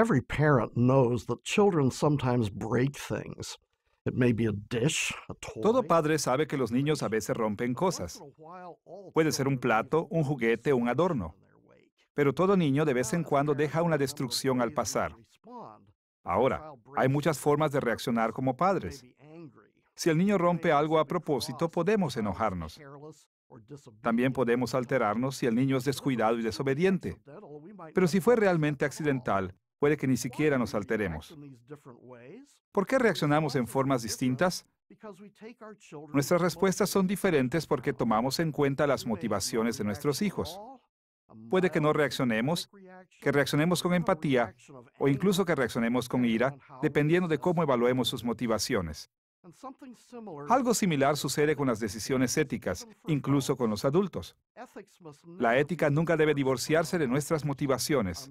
Every parent knows that children sometimes break things. It may be a dish, a Todo toy. padre sabe que los niños a veces rompen cosas. Puede ser un plato, un juguete o un adorno. Pero todo niño de vez en cuando deja una destrucción al pasar. Ahora, hay muchas formas de reaccionar como padres. Si el niño rompe algo a propósito, podemos enojarnos. También podemos alterarnos si el niño es descuidado y desobediente. Pero si fue realmente accidental, puede que ni siquiera nos alteremos. ¿Por qué reaccionamos en formas distintas? Nuestras respuestas son diferentes porque tomamos en cuenta las motivaciones de nuestros hijos. Puede que no reaccionemos, que reaccionemos con empatía o incluso que reaccionemos con ira, dependiendo de cómo evaluemos sus motivaciones. Algo similar sucede con las decisiones éticas, incluso con los adultos. La ética nunca debe divorciarse de nuestras motivaciones.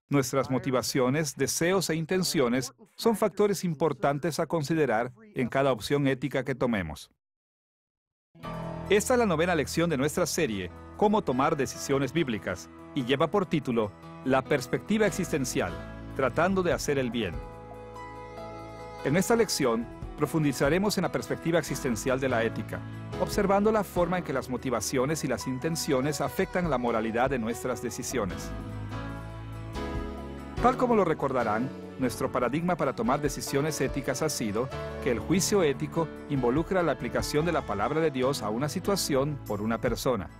Nuestras motivaciones, deseos e intenciones son factores importantes a considerar en cada opción ética que tomemos. Esta es la 9ª lección de nuestra serie, Cómo tomar decisiones bíblicas, y lleva por título La perspectiva existencial, tratando de hacer el bien. En esta lección, profundizaremos en la perspectiva existencial de la ética, observando la forma en que las motivaciones y las intenciones afectan la moralidad de nuestras decisiones. Tal como lo recordarán, nuestro paradigma para tomar decisiones éticas ha sido que el juicio ético involucra la aplicación de la palabra de Dios a una situación por una persona.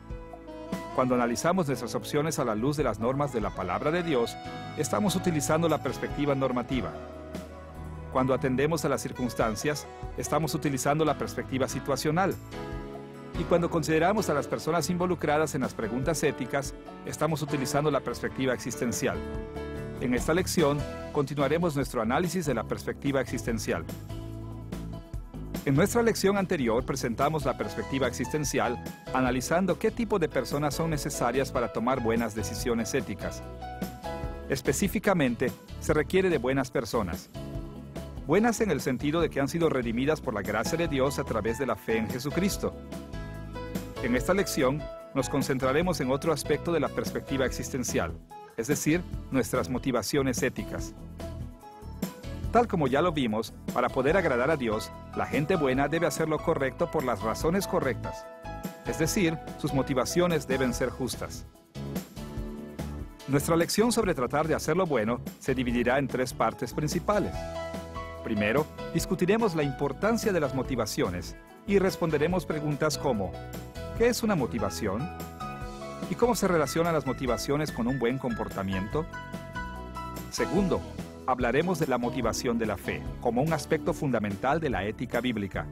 Cuando analizamos nuestras opciones a la luz de las normas de la palabra de Dios, estamos utilizando la perspectiva normativa. Cuando atendemos a las circunstancias, estamos utilizando la perspectiva situacional. Y cuando consideramos a las personas involucradas en las preguntas éticas, estamos utilizando la perspectiva existencial. En esta lección, continuaremos nuestro análisis de la perspectiva existencial. En nuestra lección anterior presentamos la perspectiva existencial, analizando qué tipo de personas son necesarias para tomar buenas decisiones éticas. Específicamente, se requiere de buenas personas. Buenas en el sentido de que han sido redimidas por la gracia de Dios a través de la fe en Jesucristo. En esta lección, nos concentraremos en otro aspecto de la perspectiva existencial, es decir, nuestras motivaciones éticas. Tal como ya lo vimos, para poder agradar a Dios, la gente buena debe hacer lo correcto por las razones correctas. Es decir, sus motivaciones deben ser justas. Nuestra lección sobre tratar de hacer lo bueno se dividirá en 3 partes principales. Primero, discutiremos la importancia de las motivaciones y responderemos preguntas como: ¿qué es una motivación? ¿Y cómo se relacionan las motivaciones con un buen comportamiento? Segundo, hablaremos de la motivación de la fe, como un aspecto fundamental de la ética bíblica.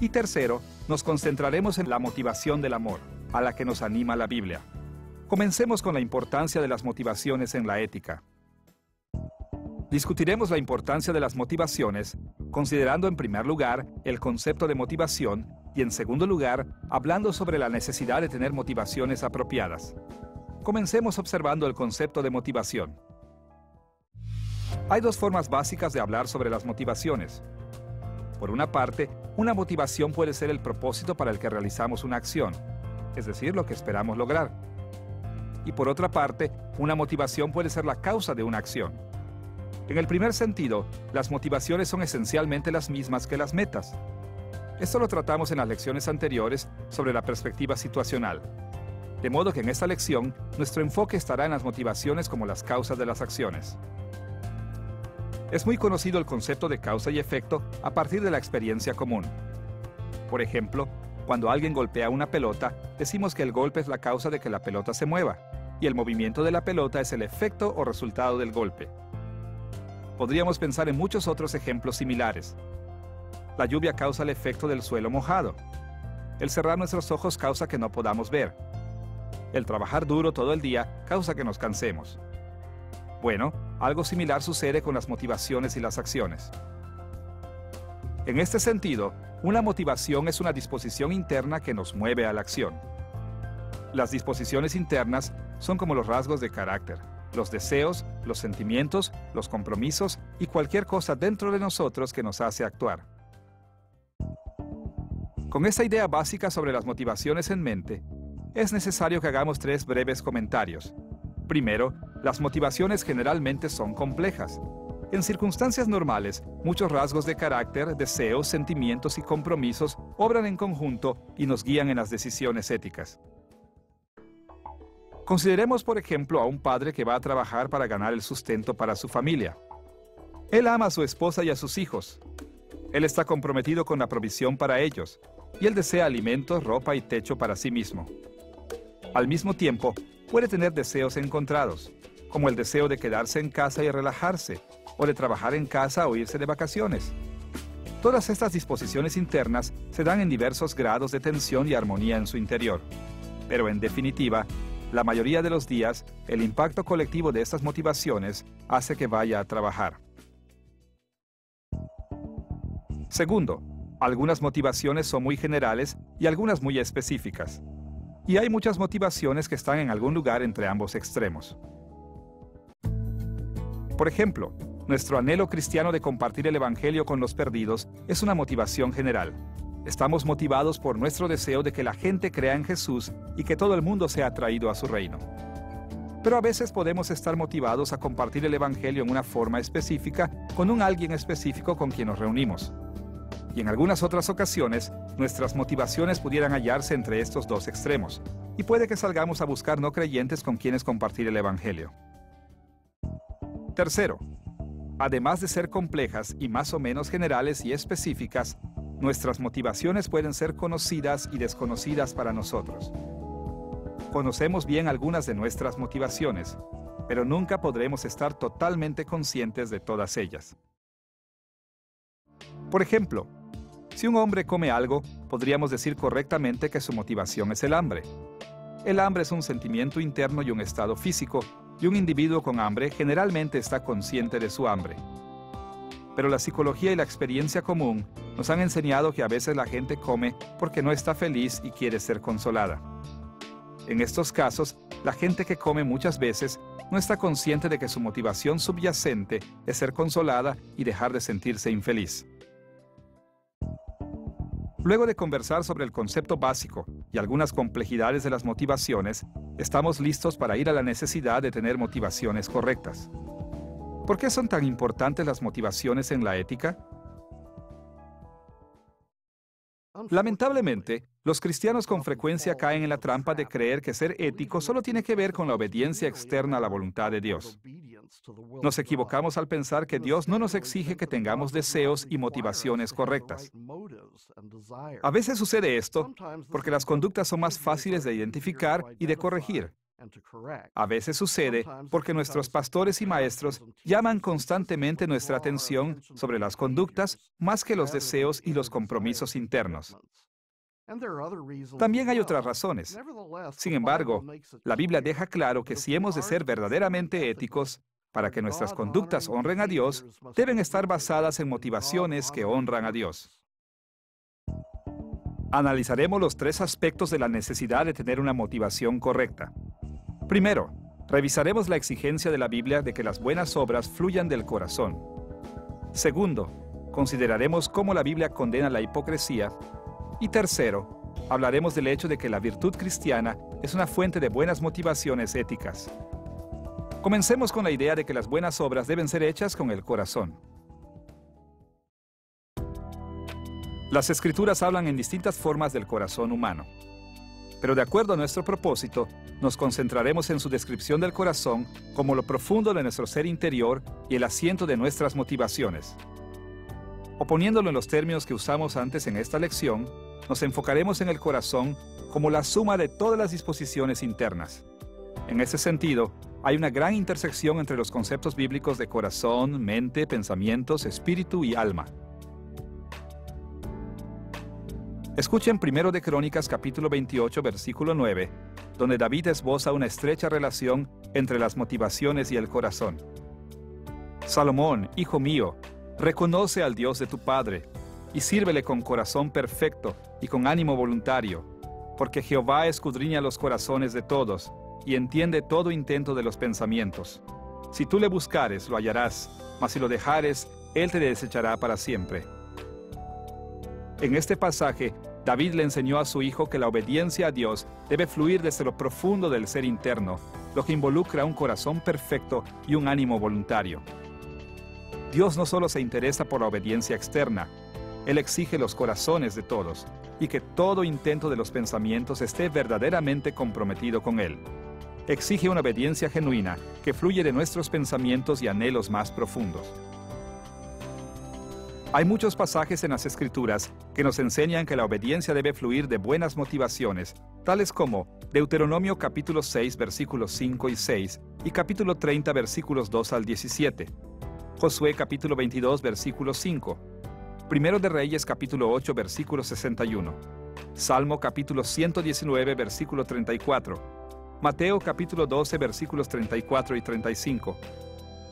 Y tercero, nos concentraremos en la motivación del amor, a la que nos anima la Biblia. Comencemos con la importancia de las motivaciones en la ética. Discutiremos la importancia de las motivaciones, considerando en primer lugar el concepto de motivación y en segundo lugar, hablando sobre la necesidad de tener motivaciones apropiadas. Comencemos observando el concepto de motivación. Hay 2 formas básicas de hablar sobre las motivaciones. Por una parte, una motivación puede ser el propósito para el que realizamos una acción, es decir, lo que esperamos lograr. Y por otra parte, una motivación puede ser la causa de una acción. En el primer sentido, las motivaciones son esencialmente las mismas que las metas. Esto lo tratamos en las lecciones anteriores sobre la perspectiva situacional. De modo que en esta lección, nuestro enfoque estará en las motivaciones como las causas de las acciones. Es muy conocido el concepto de causa y efecto a partir de la experiencia común. Por ejemplo, cuando alguien golpea una pelota, decimos que el golpe es la causa de que la pelota se mueva, y el movimiento de la pelota es el efecto o resultado del golpe. Podríamos pensar en muchos otros ejemplos similares. La lluvia causa el efecto del suelo mojado. El cerrar nuestros ojos causa que no podamos ver. El trabajar duro todo el día causa que nos cansemos. Bueno, algo similar sucede con las motivaciones y las acciones. En este sentido, una motivación es una disposición interna que nos mueve a la acción. Las disposiciones internas son como los rasgos de carácter, los deseos, los sentimientos, los compromisos y cualquier cosa dentro de nosotros que nos hace actuar. Con esta idea básica sobre las motivaciones en mente, es necesario que hagamos 3 breves comentarios. Primero, las motivaciones generalmente son complejas. En circunstancias normales, muchos rasgos de carácter, deseos, sentimientos y compromisos obran en conjunto y nos guían en las decisiones éticas. Consideremos, por ejemplo, a un padre que va a trabajar para ganar el sustento para su familia. Él ama a su esposa y a sus hijos. Él está comprometido con la provisión para ellos, y él desea alimentos, ropa y techo para sí mismo. Al mismo tiempo, puede tener deseos encontrados, como el deseo de quedarse en casa y relajarse, o de trabajar en casa o irse de vacaciones. Todas estas disposiciones internas se dan en diversos grados de tensión y armonía en su interior. Pero en definitiva, la mayoría de los días, el impacto colectivo de estas motivaciones hace que vaya a trabajar. Segundo, algunas motivaciones son muy generales y algunas muy específicas. Y hay muchas motivaciones que están en algún lugar entre ambos extremos. Por ejemplo, nuestro anhelo cristiano de compartir el Evangelio con los perdidos es una motivación general. Estamos motivados por nuestro deseo de que la gente crea en Jesús y que todo el mundo sea atraído a su reino. Pero a veces podemos estar motivados a compartir el Evangelio en una forma específica con un alguien específico con quien nos reunimos. Y en algunas otras ocasiones, nuestras motivaciones pudieran hallarse entre estos dos extremos, y puede que salgamos a buscar no creyentes con quienes compartir el Evangelio. Tercero, además de ser complejas y más o menos generales y específicas, nuestras motivaciones pueden ser conocidas y desconocidas para nosotros. Conocemos bien algunas de nuestras motivaciones, pero nunca podremos estar totalmente conscientes de todas ellas. Por ejemplo, si un hombre come algo, podríamos decir correctamente que su motivación es el hambre. El hambre es un sentimiento interno y un estado físico, y un individuo con hambre generalmente está consciente de su hambre. Pero la psicología y la experiencia común nos han enseñado que a veces la gente come porque no está feliz y quiere ser consolada. En estos casos, la gente que come muchas veces no está consciente de que su motivación subyacente es ser consolada y dejar de sentirse infeliz. Luego de conversar sobre el concepto básico y algunas complejidades de las motivaciones, estamos listos para ir a la necesidad de tener motivaciones correctas. ¿Por qué son tan importantes las motivaciones en la ética? Lamentablemente, los cristianos con frecuencia caen en la trampa de creer que ser ético solo tiene que ver con la obediencia externa a la voluntad de Dios. Nos equivocamos al pensar que Dios no nos exige que tengamos deseos y motivaciones correctas. A veces sucede esto porque las conductas son más fáciles de identificar y de corregir. A veces sucede porque nuestros pastores y maestros llaman constantemente nuestra atención sobre las conductas más que los deseos y los compromisos internos. También hay otras razones. Sin embargo, la Biblia deja claro que si hemos de ser verdaderamente éticos, para que nuestras conductas honren a Dios, deben estar basadas en motivaciones que honran a Dios. Analizaremos los tres aspectos de la necesidad de tener una motivación correcta. Primero, revisaremos la exigencia de la Biblia de que las buenas obras fluyan del corazón. Segundo, consideraremos cómo la Biblia condena la hipocresía. Y tercero, hablaremos del hecho de que la virtud cristiana es una fuente de buenas motivaciones éticas. Comencemos con la idea de que las buenas obras deben ser hechas con el corazón. Las Escrituras hablan en distintas formas del corazón humano. Pero de acuerdo a nuestro propósito, nos concentraremos en su descripción del corazón como lo profundo de nuestro ser interior y el asiento de nuestras motivaciones. O poniéndolo en los términos que usamos antes en esta lección, nos enfocaremos en el corazón como la suma de todas las disposiciones internas. En ese sentido, hay una gran intersección entre los conceptos bíblicos de corazón, mente, pensamientos, espíritu y alma. Escuchen 1 de Crónicas capítulo 28, versículo 9, donde David esboza una estrecha relación entre las motivaciones y el corazón. Salomón, hijo mío, reconoce al Dios de tu Padre, y sírvele con corazón perfecto y con ánimo voluntario, porque Jehová escudriña los corazones de todos, y entiende todo intento de los pensamientos. Si tú le buscares, lo hallarás, mas si lo dejares, él te desechará para siempre. En este pasaje, David le enseñó a su hijo que la obediencia a Dios debe fluir desde lo profundo del ser interno lo que involucra un corazón perfecto y un ánimo voluntario. Dios no solo se interesa por la obediencia externa, Él exige los corazones de todos y que todo intento de los pensamientos esté verdaderamente comprometido con Él. Exige una obediencia genuina que fluye de nuestros pensamientos y anhelos más profundos. Hay muchos pasajes en las Escrituras que nos enseñan que la obediencia debe fluir de buenas motivaciones, tales como Deuteronomio capítulo 6 versículos 5 y 6 y capítulo 30 versículos 2 al 17, Josué capítulo 22 versículo 5, Primero de Reyes capítulo 8 versículo 61, Salmo capítulo 119 versículo 34, Mateo capítulo 12 versículos 34 y 35,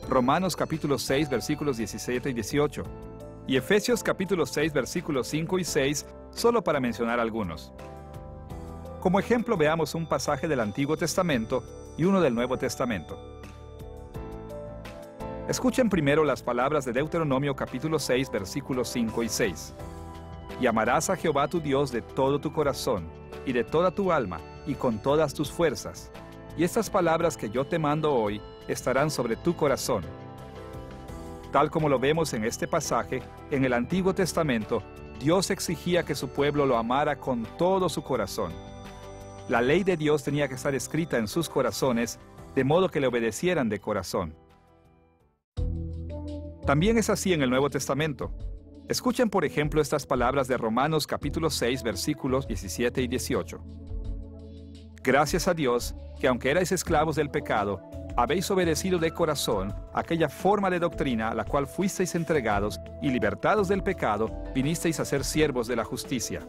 Romanos capítulo 6 versículos 17 y 18, y Efesios capítulo 6 versículos 5 y 6, solo para mencionar algunos. Como ejemplo veamos un pasaje del Antiguo Testamento y uno del Nuevo Testamento. Escuchen primero las palabras de Deuteronomio capítulo 6 versículos 5 y 6. Y amarás a Jehová tu Dios de todo tu corazón, y de toda tu alma, y con todas tus fuerzas. Y estas palabras que yo te mando hoy estarán sobre tu corazón. Tal como lo vemos en este pasaje, en el Antiguo Testamento, Dios exigía que su pueblo lo amara con todo su corazón. La ley de Dios tenía que estar escrita en sus corazones, de modo que le obedecieran de corazón. También es así en el Nuevo Testamento. Escuchen, por ejemplo, estas palabras de Romanos capítulo 6, versículos 17 y 18. Gracias a Dios, que aunque erais esclavos del pecado, habéis obedecido de corazón aquella forma de doctrina a la cual fuisteis entregados y libertados del pecado, vinisteis a ser siervos de la justicia.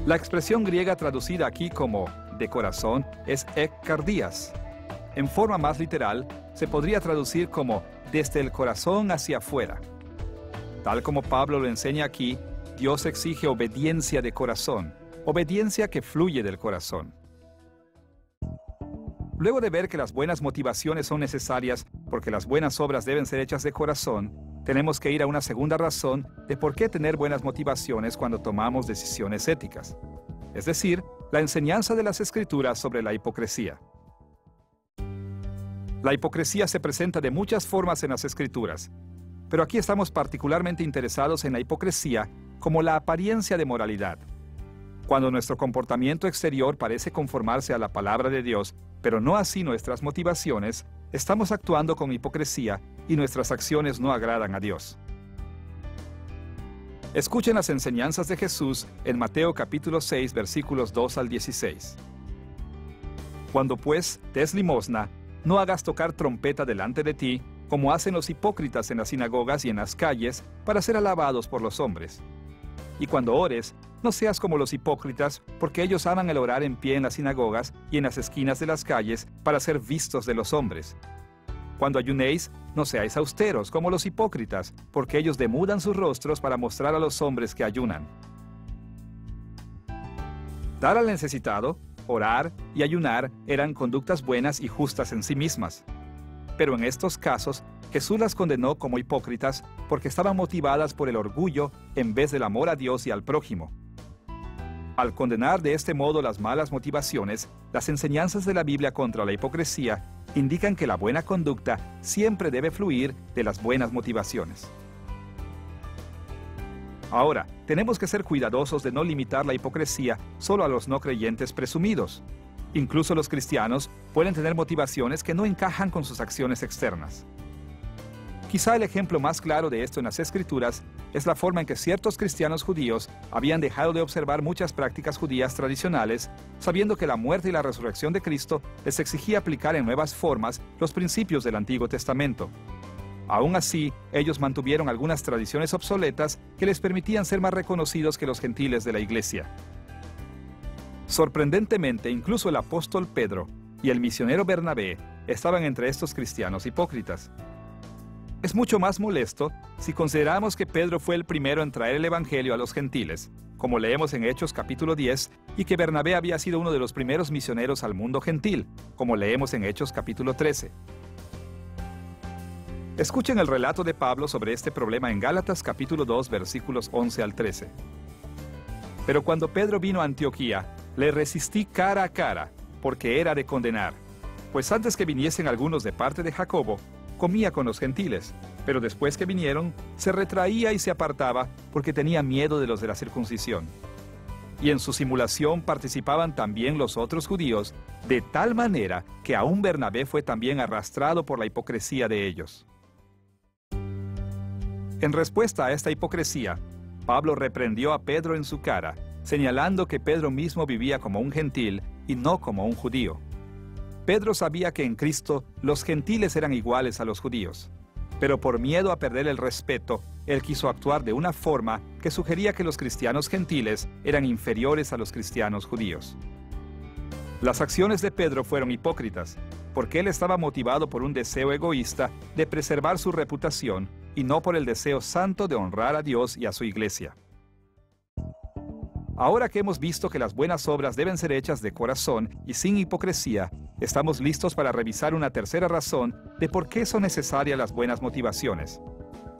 La expresión griega traducida aquí como de corazón es ekkardías. En forma más literal, se podría traducir como desde el corazón hacia afuera. Tal como Pablo lo enseña aquí, Dios exige obediencia de corazón, obediencia que fluye del corazón. Luego de ver que las buenas motivaciones son necesarias porque las buenas obras deben ser hechas de corazón, tenemos que ir a una segunda razón de por qué tener buenas motivaciones cuando tomamos decisiones éticas. Es decir, la enseñanza de las Escrituras sobre la hipocresía. La hipocresía se presenta de muchas formas en las Escrituras, pero aquí estamos particularmente interesados en la hipocresía como la apariencia de moralidad. Cuando nuestro comportamiento exterior parece conformarse a la palabra de Dios, pero no así nuestras motivaciones, estamos actuando con hipocresía y nuestras acciones no agradan a Dios. Escuchen las enseñanzas de Jesús en Mateo capítulo 6, versículos 2 al 16. Cuando pues des limosna, no hagas tocar trompeta delante de ti, como hacen los hipócritas en las sinagogas y en las calles, para ser alabados por los hombres. Y cuando ores, no seas como los hipócritas, porque ellos aman el orar en pie en las sinagogas y en las esquinas de las calles para ser vistos de los hombres. Cuando ayunéis, no seáis austeros como los hipócritas, porque ellos demudan sus rostros para mostrar a los hombres que ayunan. Dar al necesitado, orar y ayunar eran conductas buenas y justas en sí mismas. Pero en estos casos, Jesús las condenó como hipócritas porque estaban motivadas por el orgullo en vez del amor a Dios y al prójimo. Al condenar de este modo las malas motivaciones, las enseñanzas de la Biblia contra la hipocresía indican que la buena conducta siempre debe fluir de las buenas motivaciones. Ahora, tenemos que ser cuidadosos de no limitar la hipocresía solo a los no creyentes presumidos. Incluso los cristianos pueden tener motivaciones que no encajan con sus acciones externas. Quizá el ejemplo más claro de esto en las Escrituras es la forma en que ciertos cristianos judíos habían dejado de observar muchas prácticas judías tradicionales, sabiendo que la muerte y la resurrección de Cristo les exigía aplicar en nuevas formas los principios del Antiguo Testamento. Aún así, ellos mantuvieron algunas tradiciones obsoletas que les permitían ser más reconocidos que los gentiles de la Iglesia. Sorprendentemente, incluso el apóstol Pedro y el misionero Bernabé estaban entre estos cristianos hipócritas. Es mucho más molesto si consideramos que Pedro fue el primero en traer el Evangelio a los gentiles, como leemos en Hechos capítulo 10, y que Bernabé había sido uno de los primeros misioneros al mundo gentil, como leemos en Hechos capítulo 13. Escuchen el relato de Pablo sobre este problema en Gálatas capítulo 2, versículos 11 al 13. Pero cuando Pedro vino a Antioquía, le resistí cara a cara, porque era de condenar. Pues antes que viniesen algunos de parte de Jacobo, comía con los gentiles, pero después que vinieron, se retraía y se apartaba porque tenía miedo de los de la circuncisión. Y en su simulación participaban también los otros judíos, de tal manera que aún Bernabé fue también arrastrado por la hipocresía de ellos. En respuesta a esta hipocresía, Pablo reprendió a Pedro en su cara, señalando que Pedro mismo vivía como un gentil y no como un judío. Pedro sabía que en Cristo los gentiles eran iguales a los judíos, pero por miedo a perder el respeto, él quiso actuar de una forma que sugería que los cristianos gentiles eran inferiores a los cristianos judíos. Las acciones de Pedro fueron hipócritas, porque él estaba motivado por un deseo egoísta de preservar su reputación y no por el deseo santo de honrar a Dios y a su iglesia. Ahora que hemos visto que las buenas obras deben ser hechas de corazón y sin hipocresía, estamos listos para revisar una tercera razón de por qué son necesarias las buenas motivaciones.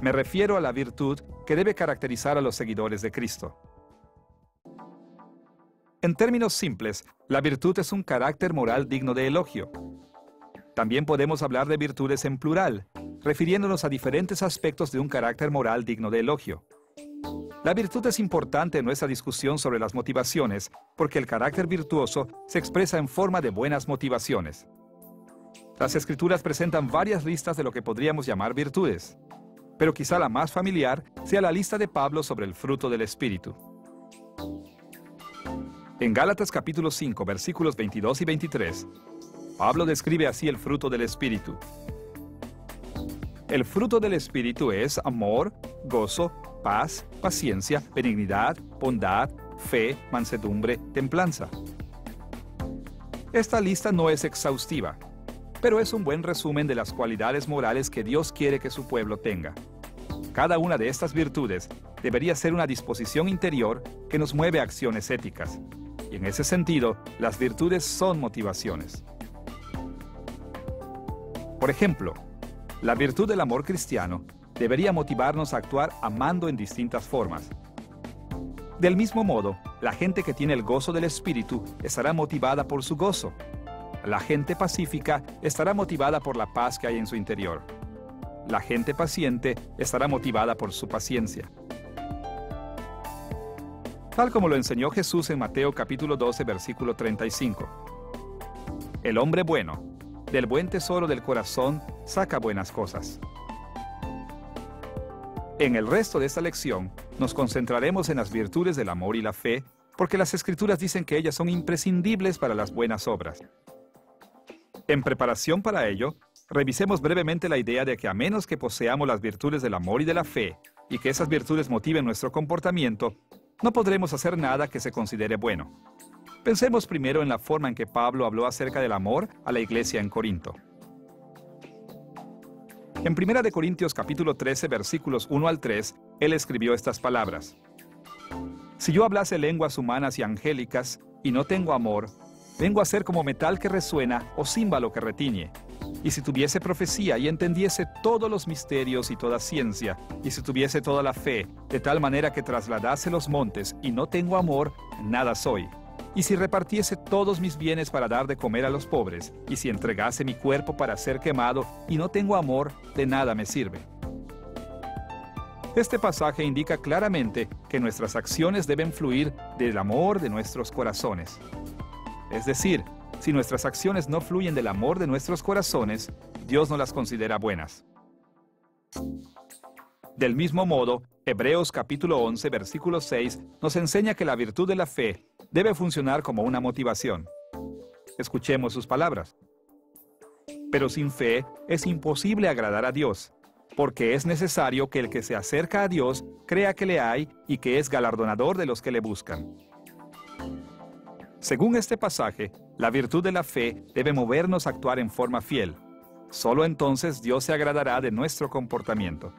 Me refiero a la virtud que debe caracterizar a los seguidores de Cristo. En términos simples, la virtud es un carácter moral digno de elogio. También podemos hablar de virtudes en plural, refiriéndonos a diferentes aspectos de un carácter moral digno de elogio. La virtud es importante en nuestra discusión sobre las motivaciones, porque el carácter virtuoso se expresa en forma de buenas motivaciones. Las Escrituras presentan varias listas de lo que podríamos llamar virtudes, pero quizá la más familiar sea la lista de Pablo sobre el fruto del Espíritu. En Gálatas capítulo 5, versículos 22 y 23, Pablo describe así el fruto del Espíritu. El fruto del Espíritu es amor, gozo, paz, paciencia, benignidad, bondad, fe, mansedumbre, templanza. Esta lista no es exhaustiva, pero es un buen resumen de las cualidades morales que Dios quiere que su pueblo tenga. Cada una de estas virtudes debería ser una disposición interior que nos mueve a acciones éticas. Y en ese sentido, las virtudes son motivaciones. Por ejemplo, la virtud del amor cristiano debería motivarnos a actuar amando en distintas formas. Del mismo modo, la gente que tiene el gozo del Espíritu estará motivada por su gozo. La gente pacífica estará motivada por la paz que hay en su interior. La gente paciente estará motivada por su paciencia. Tal como lo enseñó Jesús en Mateo capítulo 12, versículo 35. El hombre bueno, del buen tesoro del corazón, saca buenas cosas. En el resto de esta lección, nos concentraremos en las virtudes del amor y la fe, porque las Escrituras dicen que ellas son imprescindibles para las buenas obras. En preparación para ello, revisemos brevemente la idea de que a menos que poseamos las virtudes del amor y de la fe, y que esas virtudes motiven nuestro comportamiento, no podremos hacer nada que se considere bueno. Pensemos primero en la forma en que Pablo habló acerca del amor a la iglesia en Corinto. En 1 Corintios capítulo 13, versículos 1 al 3, él escribió estas palabras. Si yo hablase lenguas humanas y angélicas, y no tengo amor, vengo a ser como metal que resuena o címbalo que retiñe. Y si tuviese profecía y entendiese todos los misterios y toda ciencia, y si tuviese toda la fe, de tal manera que trasladase los montes, y no tengo amor, nada soy. Y si repartiese todos mis bienes para dar de comer a los pobres, y si entregase mi cuerpo para ser quemado, y no tengo amor, de nada me sirve. Este pasaje indica claramente que nuestras acciones deben fluir del amor de nuestros corazones. Es decir, si nuestras acciones no fluyen del amor de nuestros corazones, Dios no las considera buenas. Del mismo modo, Hebreos capítulo 11, versículo 6, nos enseña que la virtud de la fe debe funcionar como una motivación. Escuchemos sus palabras. Pero sin fe es imposible agradar a Dios, porque es necesario que el que se acerca a Dios crea que le hay y que es galardonador de los que le buscan. Según este pasaje, la virtud de la fe debe movernos a actuar en forma fiel. Solo entonces Dios se agradará de nuestro comportamiento.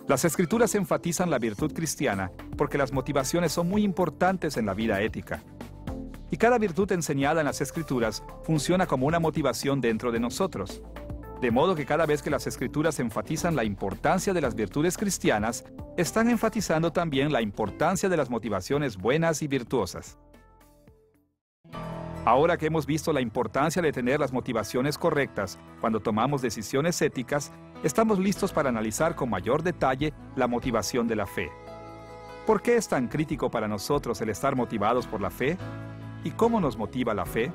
Las Escrituras enfatizan la virtud cristiana porque las motivaciones son muy importantes en la vida ética. Y cada virtud enseñada en las Escrituras funciona como una motivación dentro de nosotros. De modo que cada vez que las Escrituras enfatizan la importancia de las virtudes cristianas, están enfatizando también la importancia de las motivaciones buenas y virtuosas. Ahora que hemos visto la importancia de tener las motivaciones correctas cuando tomamos decisiones éticas, estamos listos para analizar con mayor detalle la motivación de la fe. ¿Por qué es tan crítico para nosotros el estar motivados por la fe? ¿Y cómo nos motiva la fe?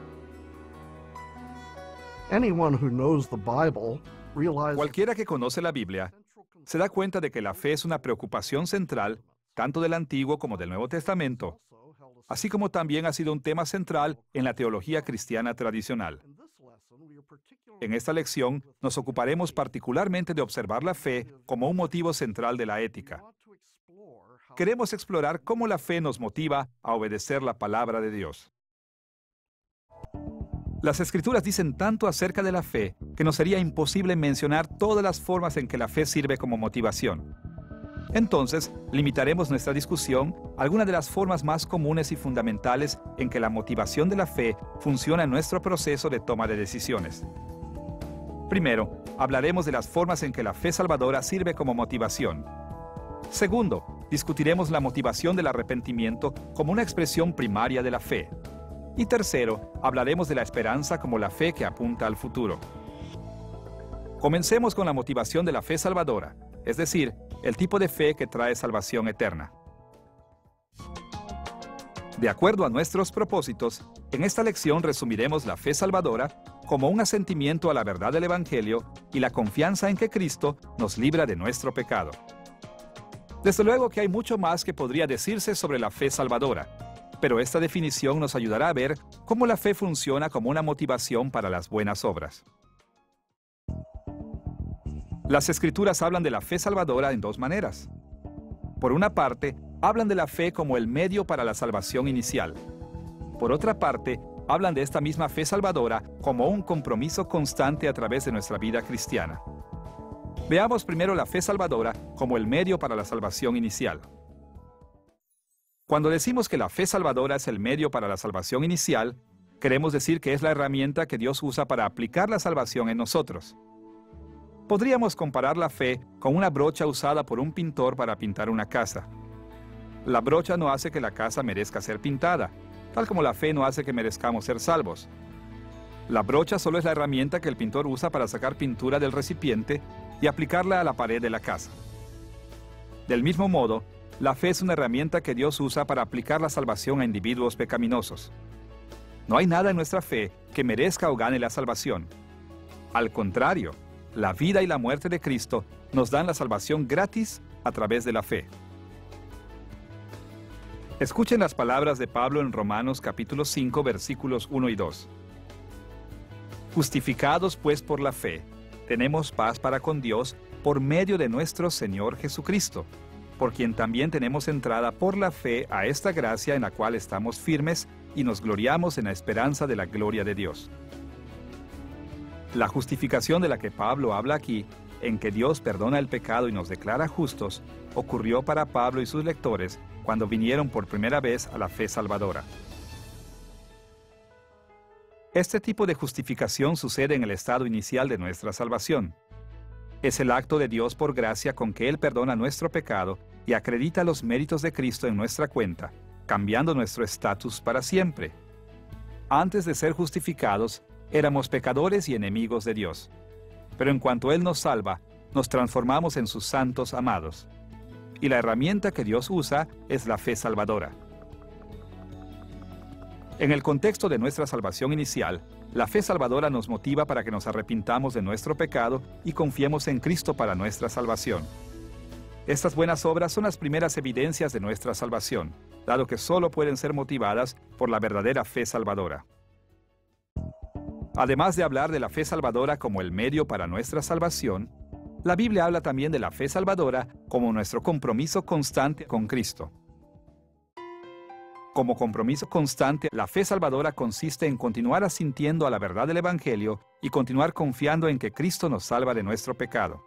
Anyone who knows the Bible realizes Cualquiera que conoce la Biblia se da cuenta de que la fe es una preocupación central tanto del Antiguo como del Nuevo Testamento, así como también ha sido un tema central en la teología cristiana tradicional. En esta lección nos ocuparemos particularmente de observar la fe como un motivo central de la ética. Queremos explorar cómo la fe nos motiva a obedecer la palabra de Dios. Las Escrituras dicen tanto acerca de la fe que nos sería imposible mencionar todas las formas en que la fe sirve como motivación. Entonces, limitaremos nuestra discusión a algunas de las formas más comunes y fundamentales en que la motivación de la fe funciona en nuestro proceso de toma de decisiones. Primero, hablaremos de las formas en que la fe salvadora sirve como motivación. Segundo, discutiremos la motivación del arrepentimiento como una expresión primaria de la fe. Y tercero, hablaremos de la esperanza como la fe que apunta al futuro. Comencemos con la motivación de la fe salvadora, es decir, el tipo de fe que trae salvación eterna. De acuerdo a nuestros propósitos, en esta lección resumiremos la fe salvadora como un asentimiento a la verdad del Evangelio y la confianza en que Cristo nos libra de nuestro pecado. Desde luego que hay mucho más que podría decirse sobre la fe salvadora, pero esta definición nos ayudará a ver cómo la fe funciona como una motivación para las buenas obras. Las Escrituras hablan de la fe salvadora en dos maneras. Por una parte, hablan de la fe como el medio para la salvación inicial. Por otra parte, hablan de esta misma fe salvadora como un compromiso constante a través de nuestra vida cristiana. Veamos primero la fe salvadora como el medio para la salvación inicial. Cuando decimos que la fe salvadora es el medio para la salvación inicial, queremos decir que es la herramienta que Dios usa para aplicar la salvación en nosotros. Podríamos comparar la fe con una brocha usada por un pintor para pintar una casa. La brocha no hace que la casa merezca ser pintada, tal como la fe no hace que merezcamos ser salvos. La brocha solo es la herramienta que el pintor usa para sacar pintura del recipiente y aplicarla a la pared de la casa. Del mismo modo, la fe es una herramienta que Dios usa para aplicar la salvación a individuos pecaminosos. No hay nada en nuestra fe que merezca o gane la salvación. Al contrario, la vida y la muerte de Cristo nos dan la salvación gratis a través de la fe. Escuchen las palabras de Pablo en Romanos capítulo 5, versículos 1 y 2. Justificados pues por la fe, tenemos paz para con Dios por medio de nuestro Señor Jesucristo, por quien también tenemos entrada por la fe a esta gracia en la cual estamos firmes y nos gloriamos en la esperanza de la gloria de Dios. La justificación de la que Pablo habla aquí, en que Dios perdona el pecado y nos declara justos, ocurrió para Pablo y sus lectores cuando vinieron por primera vez a la fe salvadora. Este tipo de justificación sucede en el estado inicial de nuestra salvación. Es el acto de Dios por gracia con que Él perdona nuestro pecado y acredita los méritos de Cristo en nuestra cuenta, cambiando nuestro estatus para siempre. Antes de ser justificados, éramos pecadores y enemigos de Dios. Pero en cuanto Él nos salva, nos transformamos en sus santos amados. Y la herramienta que Dios usa es la fe salvadora. En el contexto de nuestra salvación inicial, la fe salvadora nos motiva para que nos arrepintamos de nuestro pecado y confiemos en Cristo para nuestra salvación. Estas buenas obras son las primeras evidencias de nuestra salvación, dado que solo pueden ser motivadas por la verdadera fe salvadora. Además de hablar de la fe salvadora como el medio para nuestra salvación, la Biblia habla también de la fe salvadora como nuestro compromiso constante con Cristo. Como compromiso constante, la fe salvadora consiste en continuar asintiendo a la verdad del Evangelio y continuar confiando en que Cristo nos salva de nuestro pecado.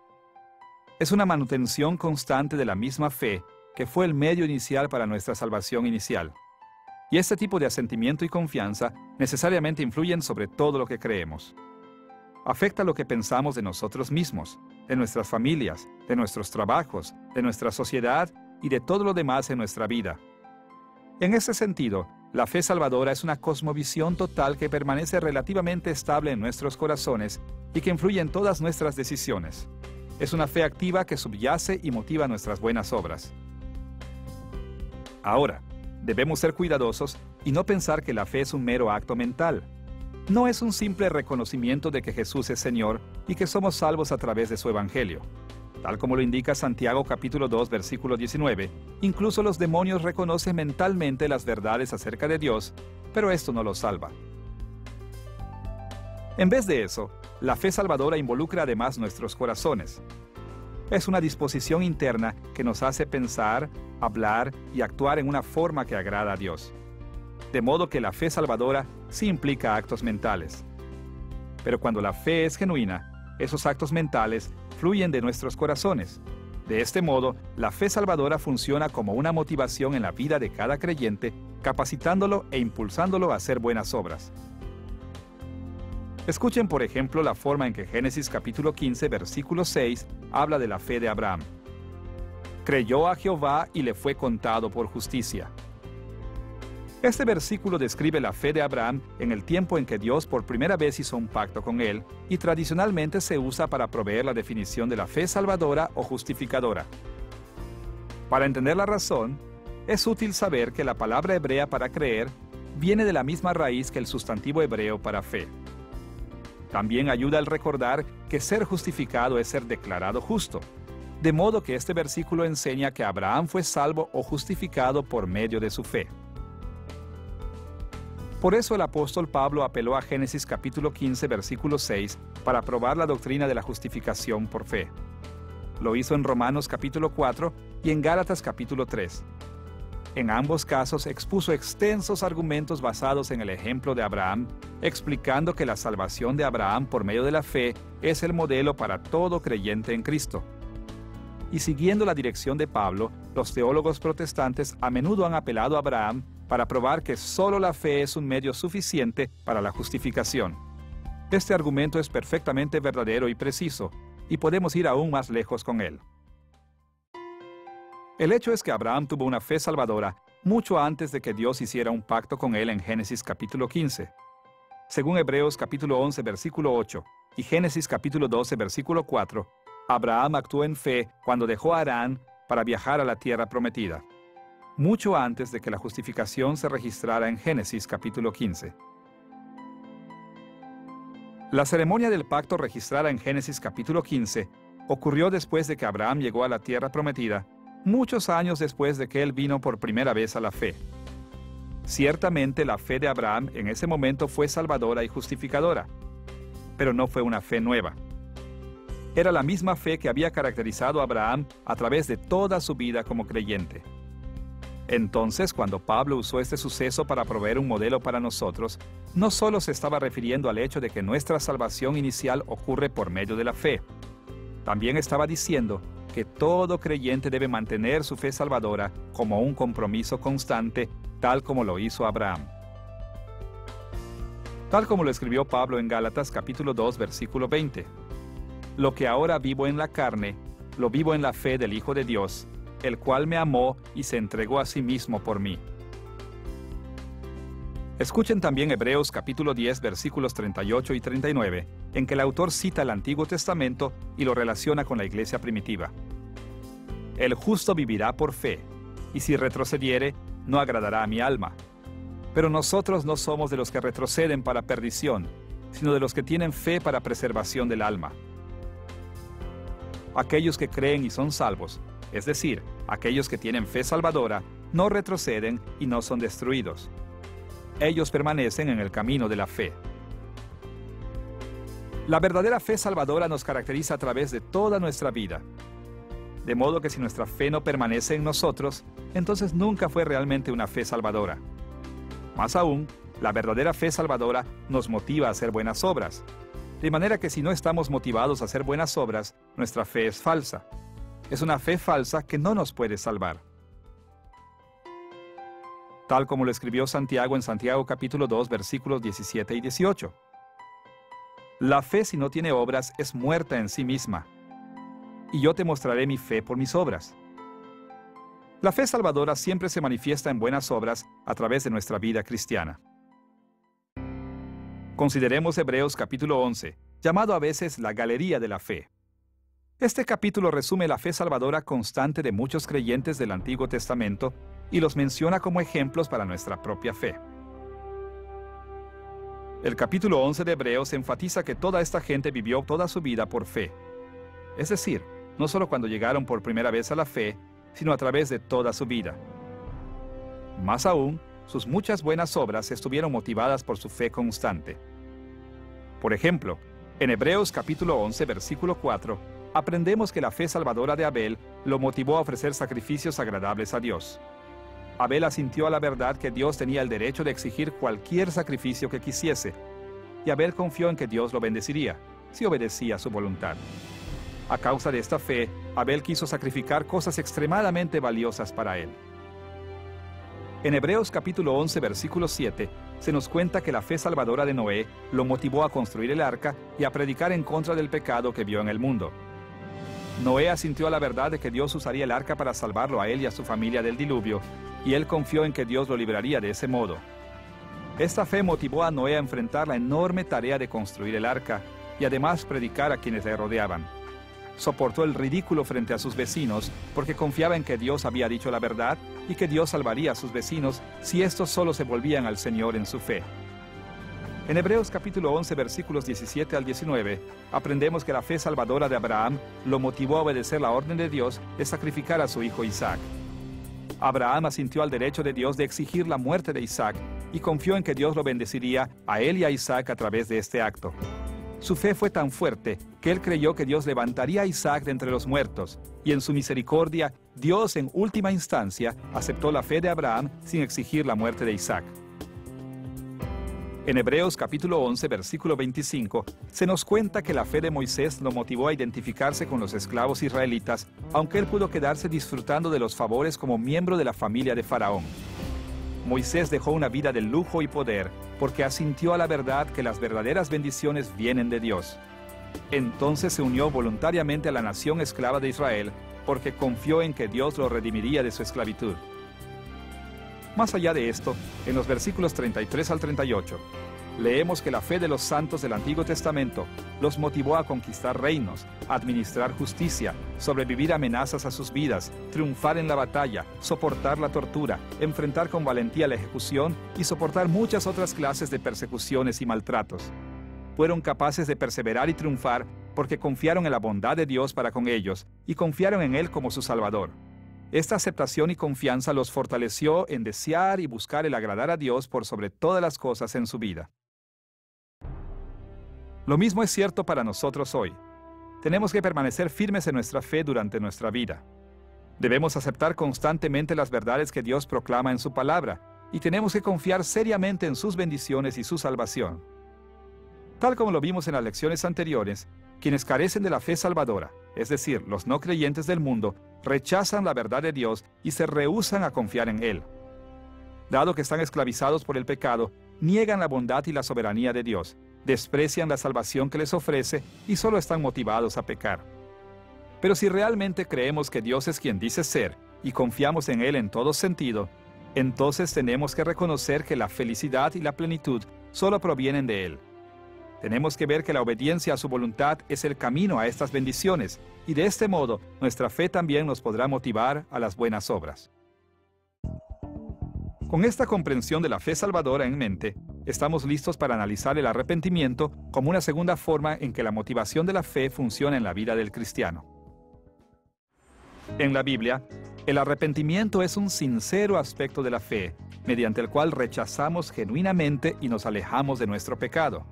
Es una manutención constante de la misma fe que fue el medio inicial para nuestra salvación inicial. Y este tipo de asentimiento y confianza necesariamente influyen sobre todo lo que creemos. Afecta lo que pensamos de nosotros mismos, de nuestras familias, de nuestros trabajos, de nuestra sociedad y de todo lo demás en nuestra vida. En ese sentido, La fe salvadora es una cosmovisión total que permanece relativamente estable en nuestros corazones y que influye en todas nuestras decisiones. Es una fe activa que subyace y motiva nuestras buenas obras. Ahora, debemos ser cuidadosos y no pensar que la fe es un mero acto mental. No es un simple reconocimiento de que Jesús es Señor y que somos salvos a través de su Evangelio. Tal como lo indica Santiago capítulo 2, versículo 19, incluso los demonios reconocen mentalmente las verdades acerca de Dios, pero esto no los salva. En vez de eso, la fe salvadora involucra además nuestros corazones. Es una disposición interna que nos hace pensar, hablar y actuar en una forma que agrada a Dios. De modo que la fe salvadora sí implica actos mentales. Pero cuando la fe es genuina, esos actos mentales fluyen de nuestros corazones. De este modo, la fe salvadora funciona como una motivación en la vida de cada creyente, capacitándolo e impulsándolo a hacer buenas obras. Escuchen, por ejemplo, la forma en que Génesis capítulo 15, versículo 6, habla de la fe de Abraham. Creyó a Jehová y le fue contado por justicia. Este versículo describe la fe de Abraham en el tiempo en que Dios por primera vez hizo un pacto con él y tradicionalmente se usa para proveer la definición de la fe salvadora o justificadora. Para entender la razón, es útil saber que la palabra hebrea para creer viene de la misma raíz que el sustantivo hebreo para fe. También ayuda al recordar que ser justificado es ser declarado justo, de modo que este versículo enseña que Abraham fue salvo o justificado por medio de su fe. Por eso el apóstol Pablo apeló a Génesis capítulo 15, versículo 6, para probar la doctrina de la justificación por fe. Lo hizo en Romanos capítulo 4 y en Gálatas capítulo 3. En ambos casos expuso extensos argumentos basados en el ejemplo de Abraham, explicando que la salvación de Abraham por medio de la fe es el modelo para todo creyente en Cristo. Y siguiendo la dirección de Pablo, los teólogos protestantes a menudo han apelado a Abraham para probar que solo la fe es un medio suficiente para la justificación. Este argumento es perfectamente verdadero y preciso, y podemos ir aún más lejos con él. El hecho es que Abraham tuvo una fe salvadora mucho antes de que Dios hiciera un pacto con él en Génesis capítulo 15. Según Hebreos capítulo 11, versículo 8, y Génesis capítulo 12, versículo 4, Abraham actuó en fe cuando dejó a Harán para viajar a la tierra prometida, mucho antes de que la justificación se registrara en Génesis capítulo 15. La ceremonia del pacto registrada en Génesis capítulo 15 ocurrió después de que Abraham llegó a la tierra prometida, muchos años después de que él vino por primera vez a la fe. Ciertamente la fe de Abraham en ese momento fue salvadora y justificadora, pero no fue una fe nueva. Era la misma fe que había caracterizado a Abraham a través de toda su vida como creyente. Entonces, cuando Pablo usó este suceso para proveer un modelo para nosotros, no solo se estaba refiriendo al hecho de que nuestra salvación inicial ocurre por medio de la fe, también estaba diciendo que todo creyente debe mantener su fe salvadora como un compromiso constante, tal como lo hizo Abraham. Tal como lo escribió Pablo en Gálatas capítulo 2, versículo 20. Lo que ahora vivo en la carne, lo vivo en la fe del Hijo de Dios, el cual me amó y se entregó a sí mismo por mí. Escuchen también Hebreos capítulo 10, versículos 38 y 39, en que el autor cita el Antiguo Testamento y lo relaciona con la iglesia primitiva. El justo vivirá por fe, y si retrocediere, no agradará a mi alma. Pero nosotros no somos de los que retroceden para perdición, sino de los que tienen fe para preservación del alma. Aquellos que creen y son salvos, es decir, aquellos que tienen fe salvadora, no retroceden y no son destruidos. Ellos permanecen en el camino de la fe. La verdadera fe salvadora nos caracteriza a través de toda nuestra vida. De modo que si nuestra fe no permanece en nosotros, entonces nunca fue realmente una fe salvadora. Más aún, la verdadera fe salvadora nos motiva a hacer buenas obras. De manera que si no estamos motivados a hacer buenas obras, nuestra fe es falsa. Es una fe falsa que no nos puede salvar. Tal como lo escribió Santiago en Santiago capítulo 2, versículos 17 y 18. La fe si no tiene obras es muerta en sí misma. Y yo te mostraré mi fe por mis obras. La fe salvadora siempre se manifiesta en buenas obras a través de nuestra vida cristiana. Consideremos Hebreos capítulo 11, llamado a veces la Galería de la Fe. Este capítulo resume la fe salvadora constante de muchos creyentes del Antiguo Testamento y los menciona como ejemplos para nuestra propia fe. El capítulo 11 de Hebreos enfatiza que toda esta gente vivió toda su vida por fe. Es decir, no solo cuando llegaron por primera vez a la fe, sino a través de toda su vida. Más aún, sus muchas buenas obras estuvieron motivadas por su fe constante. Por ejemplo, en Hebreos capítulo 11, versículo 4, aprendemos que la fe salvadora de Abel lo motivó a ofrecer sacrificios agradables a Dios. Abel asintió a la verdad que Dios tenía el derecho de exigir cualquier sacrificio que quisiese, y Abel confió en que Dios lo bendeciría, si obedecía su voluntad. A causa de esta fe, Abel quiso sacrificar cosas extremadamente valiosas para él. En Hebreos capítulo 11, versículo 7, se nos cuenta que la fe salvadora de Noé lo motivó a construir el arca y a predicar en contra del pecado que vio en el mundo. Noé asintió a la verdad de que Dios usaría el arca para salvarlo a él y a su familia del diluvio, y él confió en que Dios lo libraría de ese modo. Esta fe motivó a Noé a enfrentar la enorme tarea de construir el arca y además predicar a quienes le rodeaban. Soportó el ridículo frente a sus vecinos porque confiaba en que Dios había dicho la verdad y que Dios salvaría a sus vecinos si estos solo se volvían al Señor en su fe. En Hebreos capítulo 11, versículos 17 al 19, aprendemos que la fe salvadora de Abraham lo motivó a obedecer la orden de Dios de sacrificar a su hijo Isaac. Abraham asintió al derecho de Dios de exigir la muerte de Isaac y confió en que Dios lo bendeciría a él y a Isaac a través de este acto. Su fe fue tan fuerte que él creyó que Dios levantaría a Isaac de entre los muertos, y en su misericordia, Dios en última instancia aceptó la fe de Abraham sin exigir la muerte de Isaac. En Hebreos capítulo 11, versículo 25, se nos cuenta que la fe de Moisés lo motivó a identificarse con los esclavos israelitas, aunque él pudo quedarse disfrutando de los favores como miembro de la familia de Faraón. Moisés dejó una vida de lujo y poder porque asintió a la verdad que las verdaderas bendiciones vienen de Dios. Entonces se unió voluntariamente a la nación esclava de Israel porque confió en que Dios lo redimiría de su esclavitud. Más allá de esto, en los versículos 33 al 38, leemos que la fe de los santos del Antiguo Testamento los motivó a conquistar reinos, administrar justicia, sobrevivir a amenazas a sus vidas, triunfar en la batalla, soportar la tortura, enfrentar con valentía la ejecución y soportar muchas otras clases de persecuciones y maltratos. Fueron capaces de perseverar y triunfar porque confiaron en la bondad de Dios para con ellos y confiaron en Él como su Salvador. Esta aceptación y confianza los fortaleció en desear y buscar el agradar a Dios por sobre todas las cosas en su vida. Lo mismo es cierto para nosotros hoy. Tenemos que permanecer firmes en nuestra fe durante nuestra vida. Debemos aceptar constantemente las verdades que Dios proclama en su palabra y tenemos que confiar seriamente en sus bendiciones y su salvación. Tal como lo vimos en las lecciones anteriores, quienes carecen de la fe salvadora, es decir, los no creyentes del mundo, rechazan la verdad de Dios y se rehúsan a confiar en Él. Dado que están esclavizados por el pecado, niegan la bondad y la soberanía de Dios, desprecian la salvación que les ofrece y solo están motivados a pecar. Pero si realmente creemos que Dios es quien dice ser y confiamos en Él en todo sentido, entonces tenemos que reconocer que la felicidad y la plenitud solo provienen de Él. Tenemos que ver que la obediencia a su voluntad es el camino a estas bendiciones, y de este modo nuestra fe también nos podrá motivar a las buenas obras. Con esta comprensión de la fe salvadora en mente, estamos listos para analizar el arrepentimiento como una segunda forma en que la motivación de la fe funciona en la vida del cristiano. En la Biblia, el arrepentimiento es un sincero aspecto de la fe, mediante el cual rechazamos genuinamente y nos alejamos de nuestro pecado.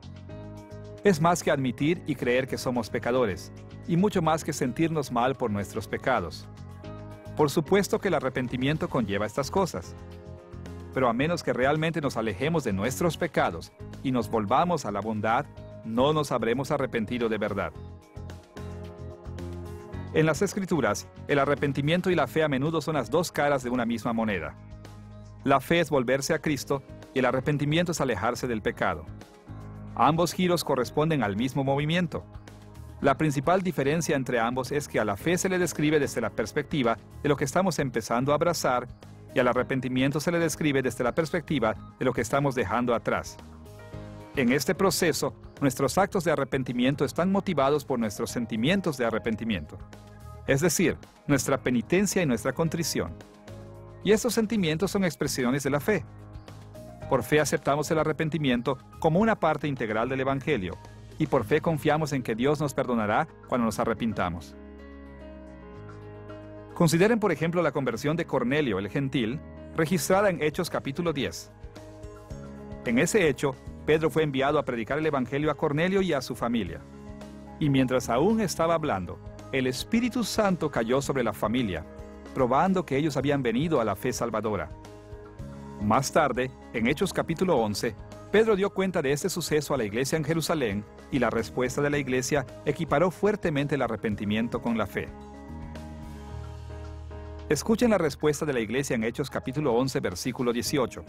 Es más que admitir y creer que somos pecadores, y mucho más que sentirnos mal por nuestros pecados. Por supuesto que el arrepentimiento conlleva estas cosas, pero a menos que realmente nos alejemos de nuestros pecados y nos volvamos a la bondad, no nos habremos arrepentido de verdad. En las Escrituras, el arrepentimiento y la fe a menudo son las dos caras de una misma moneda. La fe es volverse a Cristo y el arrepentimiento es alejarse del pecado. Ambos giros corresponden al mismo movimiento. La principal diferencia entre ambos es que a la fe se le describe desde la perspectiva de lo que estamos empezando a abrazar y al arrepentimiento se le describe desde la perspectiva de lo que estamos dejando atrás. En este proceso, nuestros actos de arrepentimiento están motivados por nuestros sentimientos de arrepentimiento, es decir, nuestra penitencia y nuestra contrición. Y estos sentimientos son expresiones de la fe. Por fe aceptamos el arrepentimiento como una parte integral del Evangelio, y por fe confiamos en que Dios nos perdonará cuando nos arrepintamos. Consideren, por ejemplo, la conversión de Cornelio, el gentil, registrada en Hechos capítulo 10. En ese hecho, Pedro fue enviado a predicar el Evangelio a Cornelio y a su familia. Y mientras aún estaba hablando, el Espíritu Santo cayó sobre la familia, probando que ellos habían venido a la fe salvadora. Más tarde, en Hechos capítulo 11, Pedro dio cuenta de este suceso a la iglesia en Jerusalén y la respuesta de la iglesia equiparó fuertemente el arrepentimiento con la fe. Escuchen la respuesta de la iglesia en Hechos capítulo 11, versículo 18.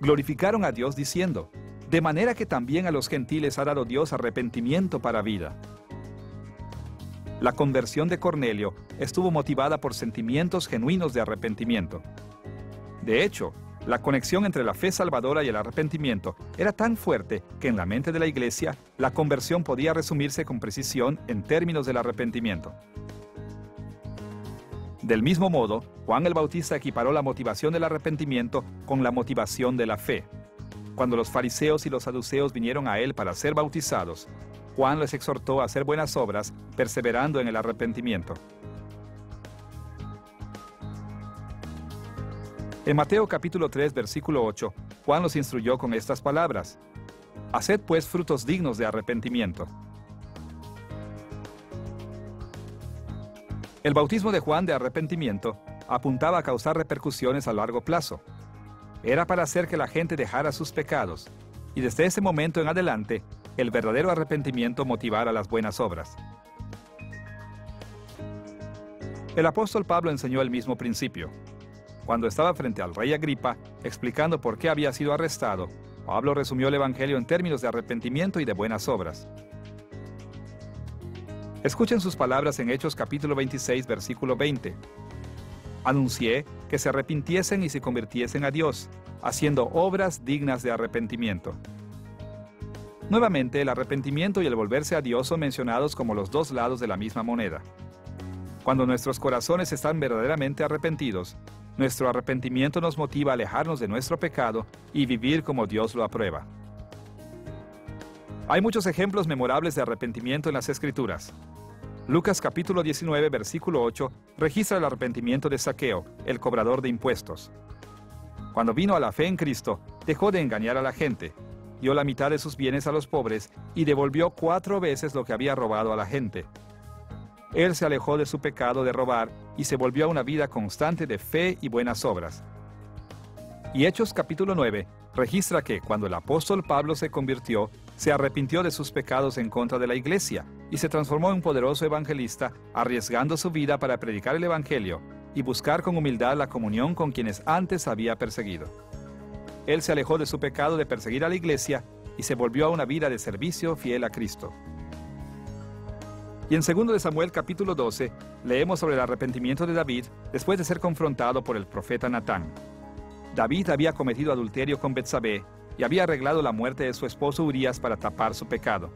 Glorificaron a Dios diciendo, de manera que también a los gentiles ha dado Dios arrepentimiento para vida. La conversión de Cornelio estuvo motivada por sentimientos genuinos de arrepentimiento. De hecho, la conexión entre la fe salvadora y el arrepentimiento era tan fuerte que en la mente de la iglesia, la conversión podía resumirse con precisión en términos del arrepentimiento. Del mismo modo, Juan el Bautista equiparó la motivación del arrepentimiento con la motivación de la fe. Cuando los fariseos y los saduceos vinieron a él para ser bautizados, Juan les exhortó a hacer buenas obras, perseverando en el arrepentimiento. En Mateo capítulo 3, versículo 8, Juan los instruyó con estas palabras: Haced pues frutos dignos de arrepentimiento. El bautismo de Juan de arrepentimiento apuntaba a causar repercusiones a largo plazo. Era para hacer que la gente dejara sus pecados, y desde ese momento en adelante, el verdadero arrepentimiento motivara las buenas obras. El apóstol Pablo enseñó el mismo principio. Cuando estaba frente al rey Agripa, explicando por qué había sido arrestado, Pablo resumió el Evangelio en términos de arrepentimiento y de buenas obras. Escuchen sus palabras en Hechos capítulo 26, versículo 20. Anuncié que se arrepintiesen y se convirtiesen a Dios, haciendo obras dignas de arrepentimiento. Nuevamente, el arrepentimiento y el volverse a Dios son mencionados como los dos lados de la misma moneda. Cuando nuestros corazones están verdaderamente arrepentidos, nuestro arrepentimiento nos motiva a alejarnos de nuestro pecado y vivir como Dios lo aprueba. Hay muchos ejemplos memorables de arrepentimiento en las Escrituras. Lucas capítulo 19, versículo 8, registra el arrepentimiento de Zaqueo, el cobrador de impuestos. Cuando vino a la fe en Cristo, dejó de engañar a la gente, dio la mitad de sus bienes a los pobres y devolvió 4 veces lo que había robado a la gente. Él se alejó de su pecado de robar y se volvió a una vida constante de fe y buenas obras. Y Hechos capítulo 9 registra que cuando el apóstol Pablo se convirtió, se arrepintió de sus pecados en contra de la iglesia y se transformó en un poderoso evangelista, arriesgando su vida para predicar el evangelio y buscar con humildad la comunión con quienes antes había perseguido. Él se alejó de su pecado de perseguir a la iglesia y se volvió a una vida de servicio fiel a Cristo. Y en 2 de Samuel capítulo 12 leemos sobre el arrepentimiento de David después de ser confrontado por el profeta Natán. David había cometido adulterio con Betsabé y había arreglado la muerte de su esposo Urías para tapar su pecado.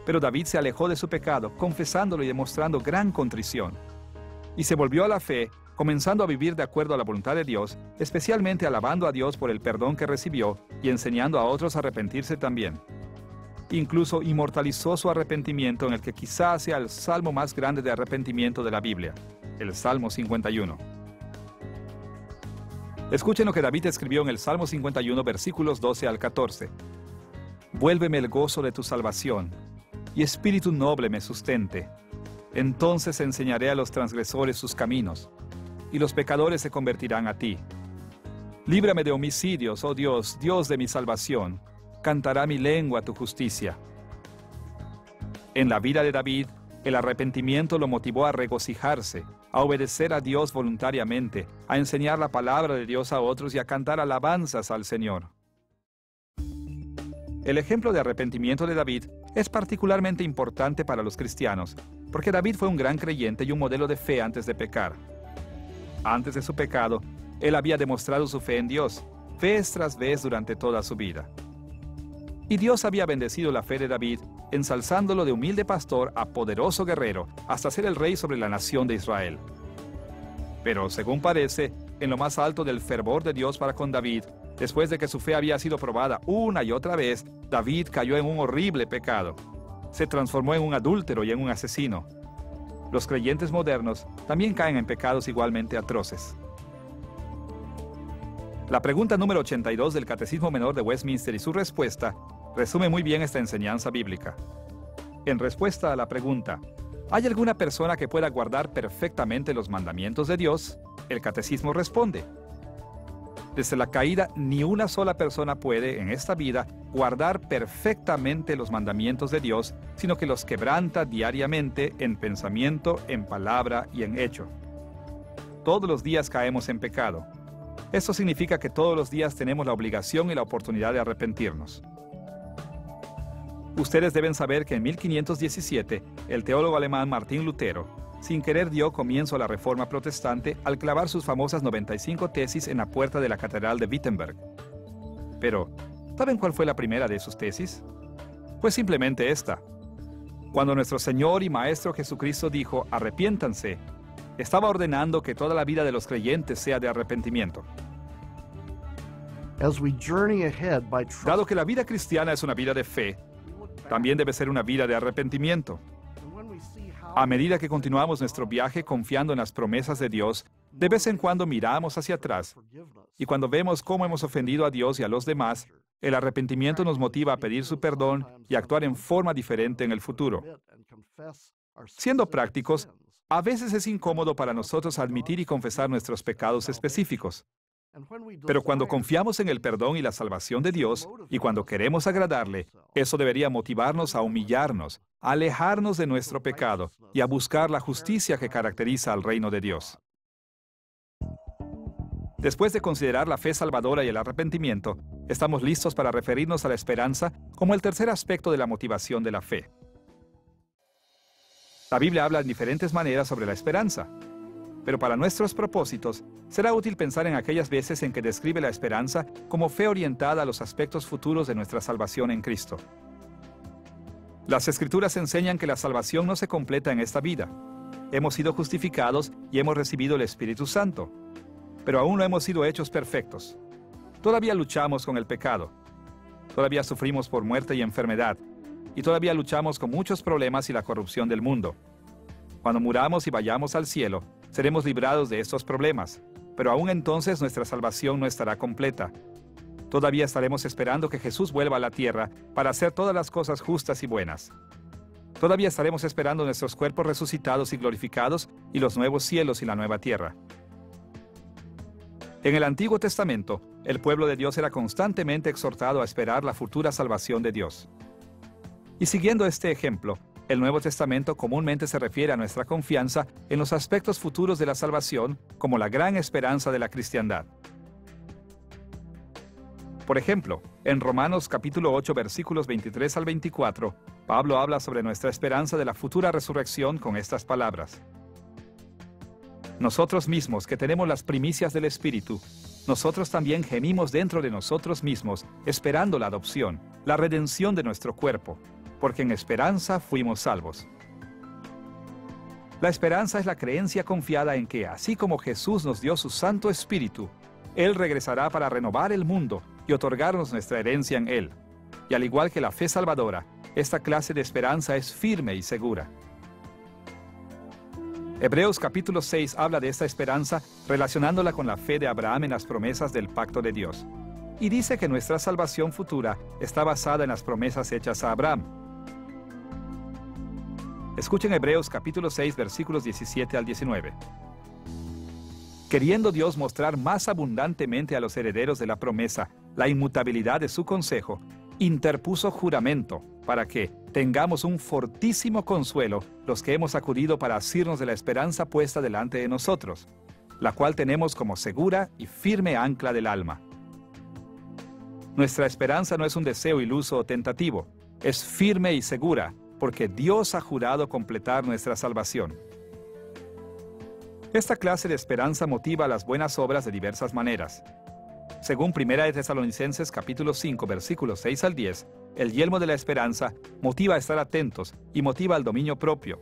Pero David se alejó de su pecado, confesándolo y demostrando gran contrición. Y se volvió a la fe, comenzando a vivir de acuerdo a la voluntad de Dios, especialmente alabando a Dios por el perdón que recibió y enseñando a otros a arrepentirse también. Incluso inmortalizó su arrepentimiento en el que quizás sea el salmo más grande de arrepentimiento de la Biblia, el Salmo 51. Escuchen lo que David escribió en el Salmo 51, versículos 12 al 14. Vuélveme el gozo de tu salvación, y espíritu noble me sustente. Entonces enseñaré a los transgresores sus caminos, y los pecadores se convertirán a ti. Líbrame de homicidios, oh Dios, Dios de mi salvación. Cantará mi lengua tu justicia. En la vida de David, el arrepentimiento lo motivó a regocijarse, a obedecer a Dios voluntariamente, a enseñar la palabra de Dios a otros y a cantar alabanzas al Señor. El ejemplo de arrepentimiento de David es particularmente importante para los cristianos, porque David fue un gran creyente y un modelo de fe antes de pecar. Antes de su pecado, él había demostrado su fe en Dios, vez tras vez durante toda su vida. Y Dios había bendecido la fe de David, ensalzándolo de humilde pastor a poderoso guerrero, hasta ser el rey sobre la nación de Israel. Pero, según parece, en lo más alto del fervor de Dios para con David, después de que su fe había sido probada una y otra vez, David cayó en un horrible pecado. Se transformó en un adúltero y en un asesino. Los creyentes modernos también caen en pecados igualmente atroces. La pregunta número 82 del Catecismo Menor de Westminster y su respuesta resume muy bien esta enseñanza bíblica. En respuesta a la pregunta, ¿hay alguna persona que pueda guardar perfectamente los mandamientos de Dios? El Catecismo responde: desde la caída, ni una sola persona puede, en esta vida, guardar perfectamente los mandamientos de Dios, sino que los quebranta diariamente en pensamiento, en palabra y en hecho. Todos los días caemos en pecado. Esto significa que todos los días tenemos la obligación y la oportunidad de arrepentirnos. Ustedes deben saber que en 1517, el teólogo alemán Martín Lutero, sin querer dio comienzo a la Reforma Protestante al clavar sus famosas 95 tesis en la puerta de la Catedral de Wittenberg. Pero, ¿saben cuál fue la primera de sus tesis? Pues simplemente esta. Cuando nuestro Señor y Maestro Jesucristo dijo, arrepiéntanse, estaba ordenando que toda la vida de los creyentes sea de arrepentimiento. Dado que la vida cristiana es una vida de fe, también debe ser una vida de arrepentimiento. A medida que continuamos nuestro viaje confiando en las promesas de Dios, de vez en cuando miramos hacia atrás, y cuando vemos cómo hemos ofendido a Dios y a los demás, el arrepentimiento nos motiva a pedir su perdón y actuar en forma diferente en el futuro. Siendo prácticos, a veces es incómodo para nosotros admitir y confesar nuestros pecados específicos. Pero cuando confiamos en el perdón y la salvación de Dios, y cuando queremos agradarle, eso debería motivarnos a humillarnos, a alejarnos de nuestro pecado y a buscar la justicia que caracteriza al reino de Dios. Después de considerar la fe salvadora y el arrepentimiento, estamos listos para referirnos a la esperanza como el tercer aspecto de la motivación de la fe. La Biblia habla en diferentes maneras sobre la esperanza, pero para nuestros propósitos, será útil pensar en aquellas veces en que describe la esperanza como fe orientada a los aspectos futuros de nuestra salvación en Cristo. Las Escrituras enseñan que la salvación no se completa en esta vida. Hemos sido justificados y hemos recibido el Espíritu Santo, pero aún no hemos sido hechos perfectos. Todavía luchamos con el pecado. Todavía sufrimos por muerte y enfermedad, y todavía luchamos con muchos problemas y la corrupción del mundo. Cuando muramos y vayamos al cielo, seremos librados de estos problemas, pero aún entonces nuestra salvación no estará completa. Todavía estaremos esperando que Jesús vuelva a la tierra para hacer todas las cosas justas y buenas. Todavía estaremos esperando nuestros cuerpos resucitados y glorificados y los nuevos cielos y la nueva tierra. En el Antiguo Testamento, el pueblo de Dios era constantemente exhortado a esperar la futura salvación de Dios. Y siguiendo este ejemplo, el Nuevo Testamento comúnmente se refiere a nuestra confianza en los aspectos futuros de la salvación como la gran esperanza de la cristiandad. Por ejemplo, en Romanos capítulo 8 versículos 23 al 24, Pablo habla sobre nuestra esperanza de la futura resurrección con estas palabras. Nosotros mismos que tenemos las primicias del Espíritu, nosotros también gemimos dentro de nosotros mismos, esperando la adopción, la redención de nuestro cuerpo, porque en esperanza fuimos salvos. La esperanza es la creencia confiada en que, así como Jesús nos dio su Santo Espíritu, Él regresará para renovar el mundo y otorgarnos nuestra herencia en Él. Y al igual que la fe salvadora, esta clase de esperanza es firme y segura. Hebreos capítulo 6 habla de esta esperanza relacionándola con la fe de Abraham en las promesas del pacto de Dios. Y dice que nuestra salvación futura está basada en las promesas hechas a Abraham. Escuchen Hebreos capítulo 6 versículos 17 al 19. Queriendo Dios mostrar más abundantemente a los herederos de la promesa la inmutabilidad de su consejo, interpuso juramento para que tengamos un fortísimo consuelo los que hemos acudido para asirnos de la esperanza puesta delante de nosotros, la cual tenemos como segura y firme ancla del alma. Nuestra esperanza no es un deseo iluso o tentativo, es firme y segura, porque Dios ha jurado completar nuestra salvación. Esta clase de esperanza motiva las buenas obras de diversas maneras. Según 1 de Tesalonicenses capítulo 5, versículos 6 al 10, el yelmo de la esperanza motiva a estar atentos y motiva al dominio propio.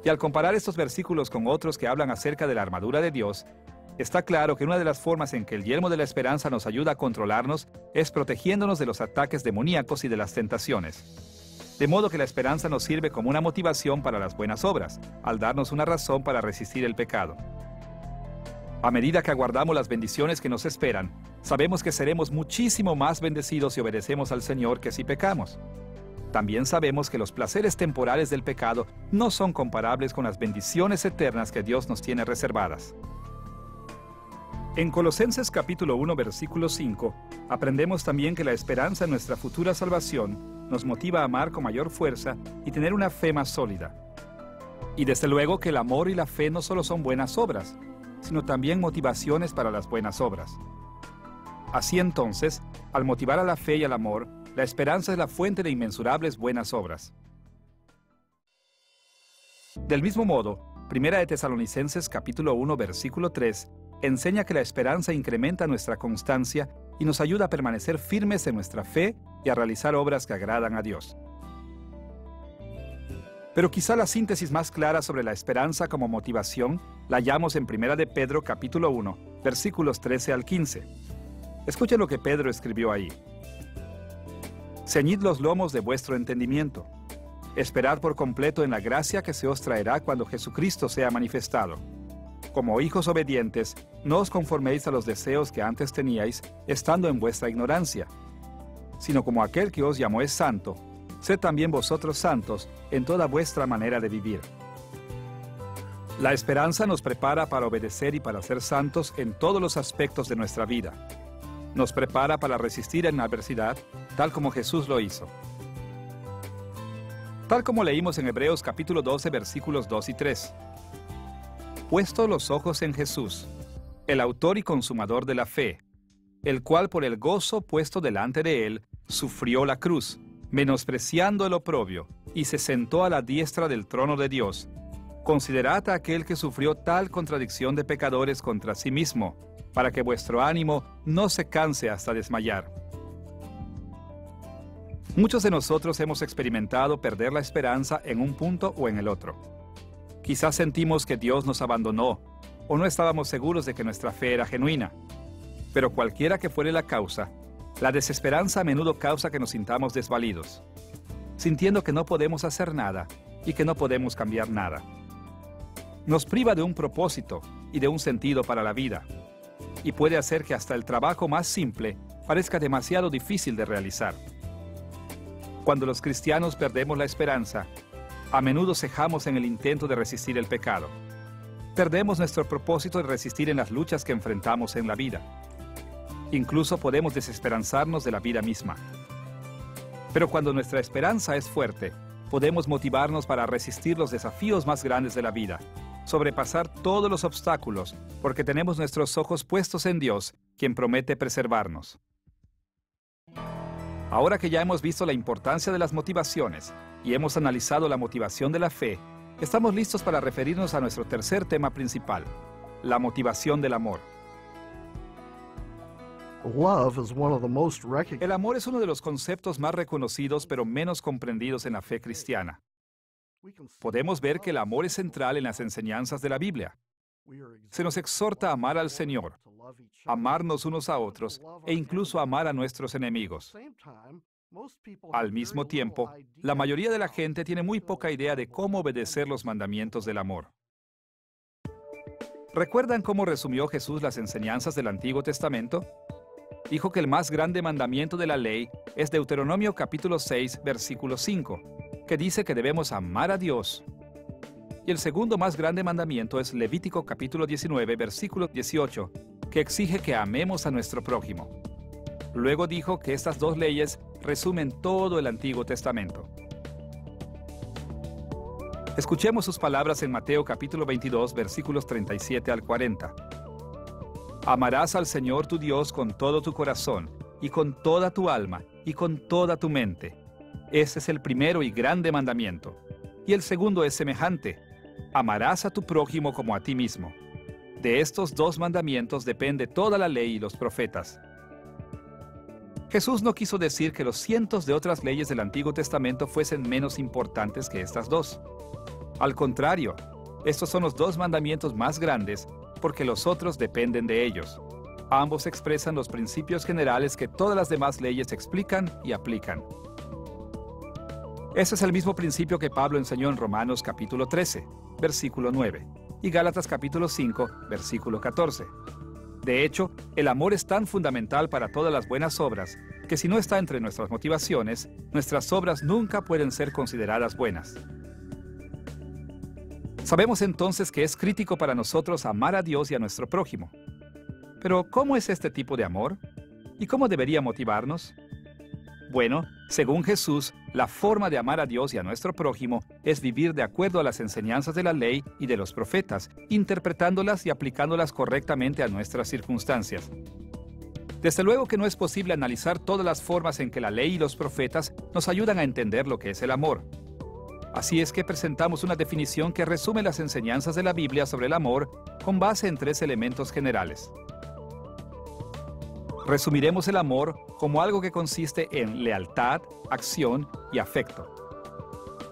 Y al comparar estos versículos con otros que hablan acerca de la armadura de Dios, está claro que una de las formas en que el yelmo de la esperanza nos ayuda a controlarnos es protegiéndonos de los ataques demoníacos y de las tentaciones. De modo que la esperanza nos sirve como una motivación para las buenas obras, al darnos una razón para resistir el pecado. A medida que aguardamos las bendiciones que nos esperan, sabemos que seremos muchísimo más bendecidos si obedecemos al Señor que si pecamos. También sabemos que los placeres temporales del pecado no son comparables con las bendiciones eternas que Dios nos tiene reservadas. En Colosenses capítulo 1, versículo 5, aprendemos también que la esperanza en nuestra futura salvación nos motiva a amar con mayor fuerza y tener una fe más sólida. Y desde luego que el amor y la fe no solo son buenas obras, sino también motivaciones para las buenas obras. Así entonces, al motivar a la fe y al amor, la esperanza es la fuente de inmensurables buenas obras. Del mismo modo, 1 de Tesalonicenses capítulo 1, versículo 3, enseña que la esperanza incrementa nuestra constancia y nos ayuda a permanecer firmes en nuestra fe y a realizar obras que agradan a Dios. Pero quizá la síntesis más clara sobre la esperanza como motivación la hallamos en 1 de Pedro capítulo 1, versículos 13 al 15. Escuchen lo que Pedro escribió ahí. Ceñid los lomos de vuestro entendimiento. Esperad por completo en la gracia que se os traerá cuando Jesucristo sea manifestado. Como hijos obedientes, no os conforméis a los deseos que antes teníais, estando en vuestra ignorancia, sino como aquel que os llamó es santo, sed también vosotros santos en toda vuestra manera de vivir. La esperanza nos prepara para obedecer y para ser santos en todos los aspectos de nuestra vida. Nos prepara para resistir en la adversidad, tal como Jesús lo hizo. Tal como leímos en Hebreos capítulo 12, versículos 2 y 3. Puesto los ojos en Jesús, el autor y consumador de la fe, el cual por el gozo puesto delante de él, sufrió la cruz, menospreciando el oprobio, y se sentó a la diestra del trono de Dios. Considerad a aquel que sufrió tal contradicción de pecadores contra sí mismo, para que vuestro ánimo no se canse hasta desmayar. Muchos de nosotros hemos experimentado perder la esperanza en un punto o en el otro. Quizás sentimos que Dios nos abandonó, o no estábamos seguros de que nuestra fe era genuina. Pero cualquiera que fuere la causa, la desesperanza a menudo causa que nos sintamos desvalidos, sintiendo que no podemos hacer nada y que no podemos cambiar nada. Nos priva de un propósito y de un sentido para la vida, y puede hacer que hasta el trabajo más simple parezca demasiado difícil de realizar. Cuando los cristianos perdemos la esperanza, a menudo cejamos en el intento de resistir el pecado. Perdemos nuestro propósito de resistir en las luchas que enfrentamos en la vida. Incluso podemos desesperanzarnos de la vida misma. Pero cuando nuestra esperanza es fuerte, podemos motivarnos para resistir los desafíos más grandes de la vida, sobrepasar todos los obstáculos, porque tenemos nuestros ojos puestos en Dios, quien promete preservarnos. Ahora que ya hemos visto la importancia de las motivaciones y hemos analizado la motivación de la fe, estamos listos para referirnos a nuestro tercer tema principal, la motivación del amor. El amor es uno de los conceptos más reconocidos pero menos comprendidos en la fe cristiana. Podemos ver que el amor es central en las enseñanzas de la Biblia. Se nos exhorta a amar al Señor, amarnos unos a otros e incluso amar a nuestros enemigos. Al mismo tiempo, la mayoría de la gente tiene muy poca idea de cómo obedecer los mandamientos del amor. ¿Recuerdan cómo resumió Jesús las enseñanzas del Antiguo Testamento? Dijo que el más grande mandamiento de la ley es Deuteronomio capítulo 6, versículo 5, que dice que debemos amar a Dios. Y el segundo más grande mandamiento es Levítico capítulo 19, versículo 18, que exige que amemos a nuestro prójimo. Luego dijo que estas dos leyes resumen todo el Antiguo Testamento. Escuchemos sus palabras en Mateo capítulo 22, versículos 37 al 40. Amarás al Señor tu Dios con todo tu corazón, y con toda tu alma, y con toda tu mente. Ese es el primero y grande mandamiento. Y el segundo es semejante: amarás a tu prójimo como a ti mismo. De estos dos mandamientos depende toda la ley y los profetas. Jesús no quiso decir que los cientos de otras leyes del Antiguo Testamento fuesen menos importantes que estas dos. Al contrario, estos son los dos mandamientos más grandes porque los otros dependen de ellos. Ambos expresan los principios generales que todas las demás leyes explican y aplican. Ese es el mismo principio que Pablo enseñó en Romanos capítulo 13, versículo 9, y Gálatas capítulo 5, versículo 14. De hecho, el amor es tan fundamental para todas las buenas obras que si no está entre nuestras motivaciones, nuestras obras nunca pueden ser consideradas buenas. Sabemos entonces que es crítico para nosotros amar a Dios y a nuestro prójimo. Pero, ¿cómo es este tipo de amor? ¿Y cómo debería motivarnos? Bueno, según Jesús, la forma de amar a Dios y a nuestro prójimo es vivir de acuerdo a las enseñanzas de la ley y de los profetas, interpretándolas y aplicándolas correctamente a nuestras circunstancias. Desde luego que no es posible analizar todas las formas en que la ley y los profetas nos ayudan a entender lo que es el amor. Así es que presentamos una definición que resume las enseñanzas de la Biblia sobre el amor con base en 3 elementos generales. Resumiremos el amor como algo que consiste en lealtad, acción y afecto.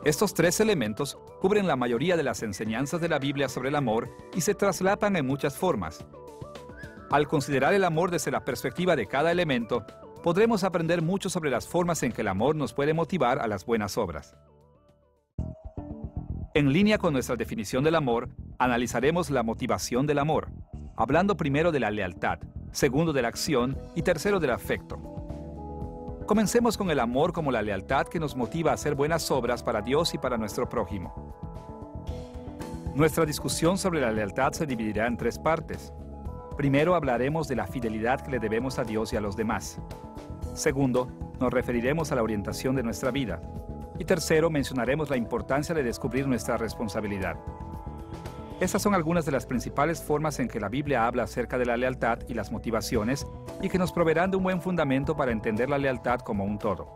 Estos 3 elementos cubren la mayoría de las enseñanzas de la Biblia sobre el amor y se traslapan en muchas formas. Al considerar el amor desde la perspectiva de cada elemento, podremos aprender mucho sobre las formas en que el amor nos puede motivar a las buenas obras. En línea con nuestra definición del amor, analizaremos la motivación del amor, hablando primero de la lealtad, segundo de la acción y tercero del afecto. Comencemos con el amor como la lealtad que nos motiva a hacer buenas obras para Dios y para nuestro prójimo. Nuestra discusión sobre la lealtad se dividirá en 3 partes. Primero hablaremos de la fidelidad que le debemos a Dios y a los demás. Segundo, nos referiremos a la orientación de nuestra vida. Y tercero, mencionaremos la importancia de descubrir nuestra responsabilidad. Estas son algunas de las principales formas en que la Biblia habla acerca de la lealtad y las motivaciones y que nos proveerán de un buen fundamento para entender la lealtad como un todo.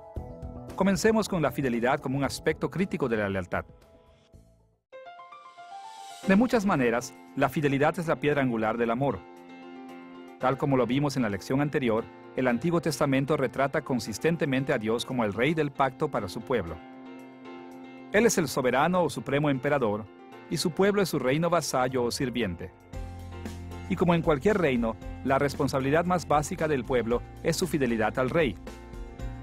Comencemos con la fidelidad como un aspecto crítico de la lealtad. De muchas maneras, la fidelidad es la piedra angular del amor. Tal como lo vimos en la lección anterior, el Antiguo Testamento retrata consistentemente a Dios como el Rey del pacto para su pueblo. Él es el soberano o supremo emperador, y su pueblo es su reino vasallo o sirviente. Y como en cualquier reino, la responsabilidad más básica del pueblo es su fidelidad al rey.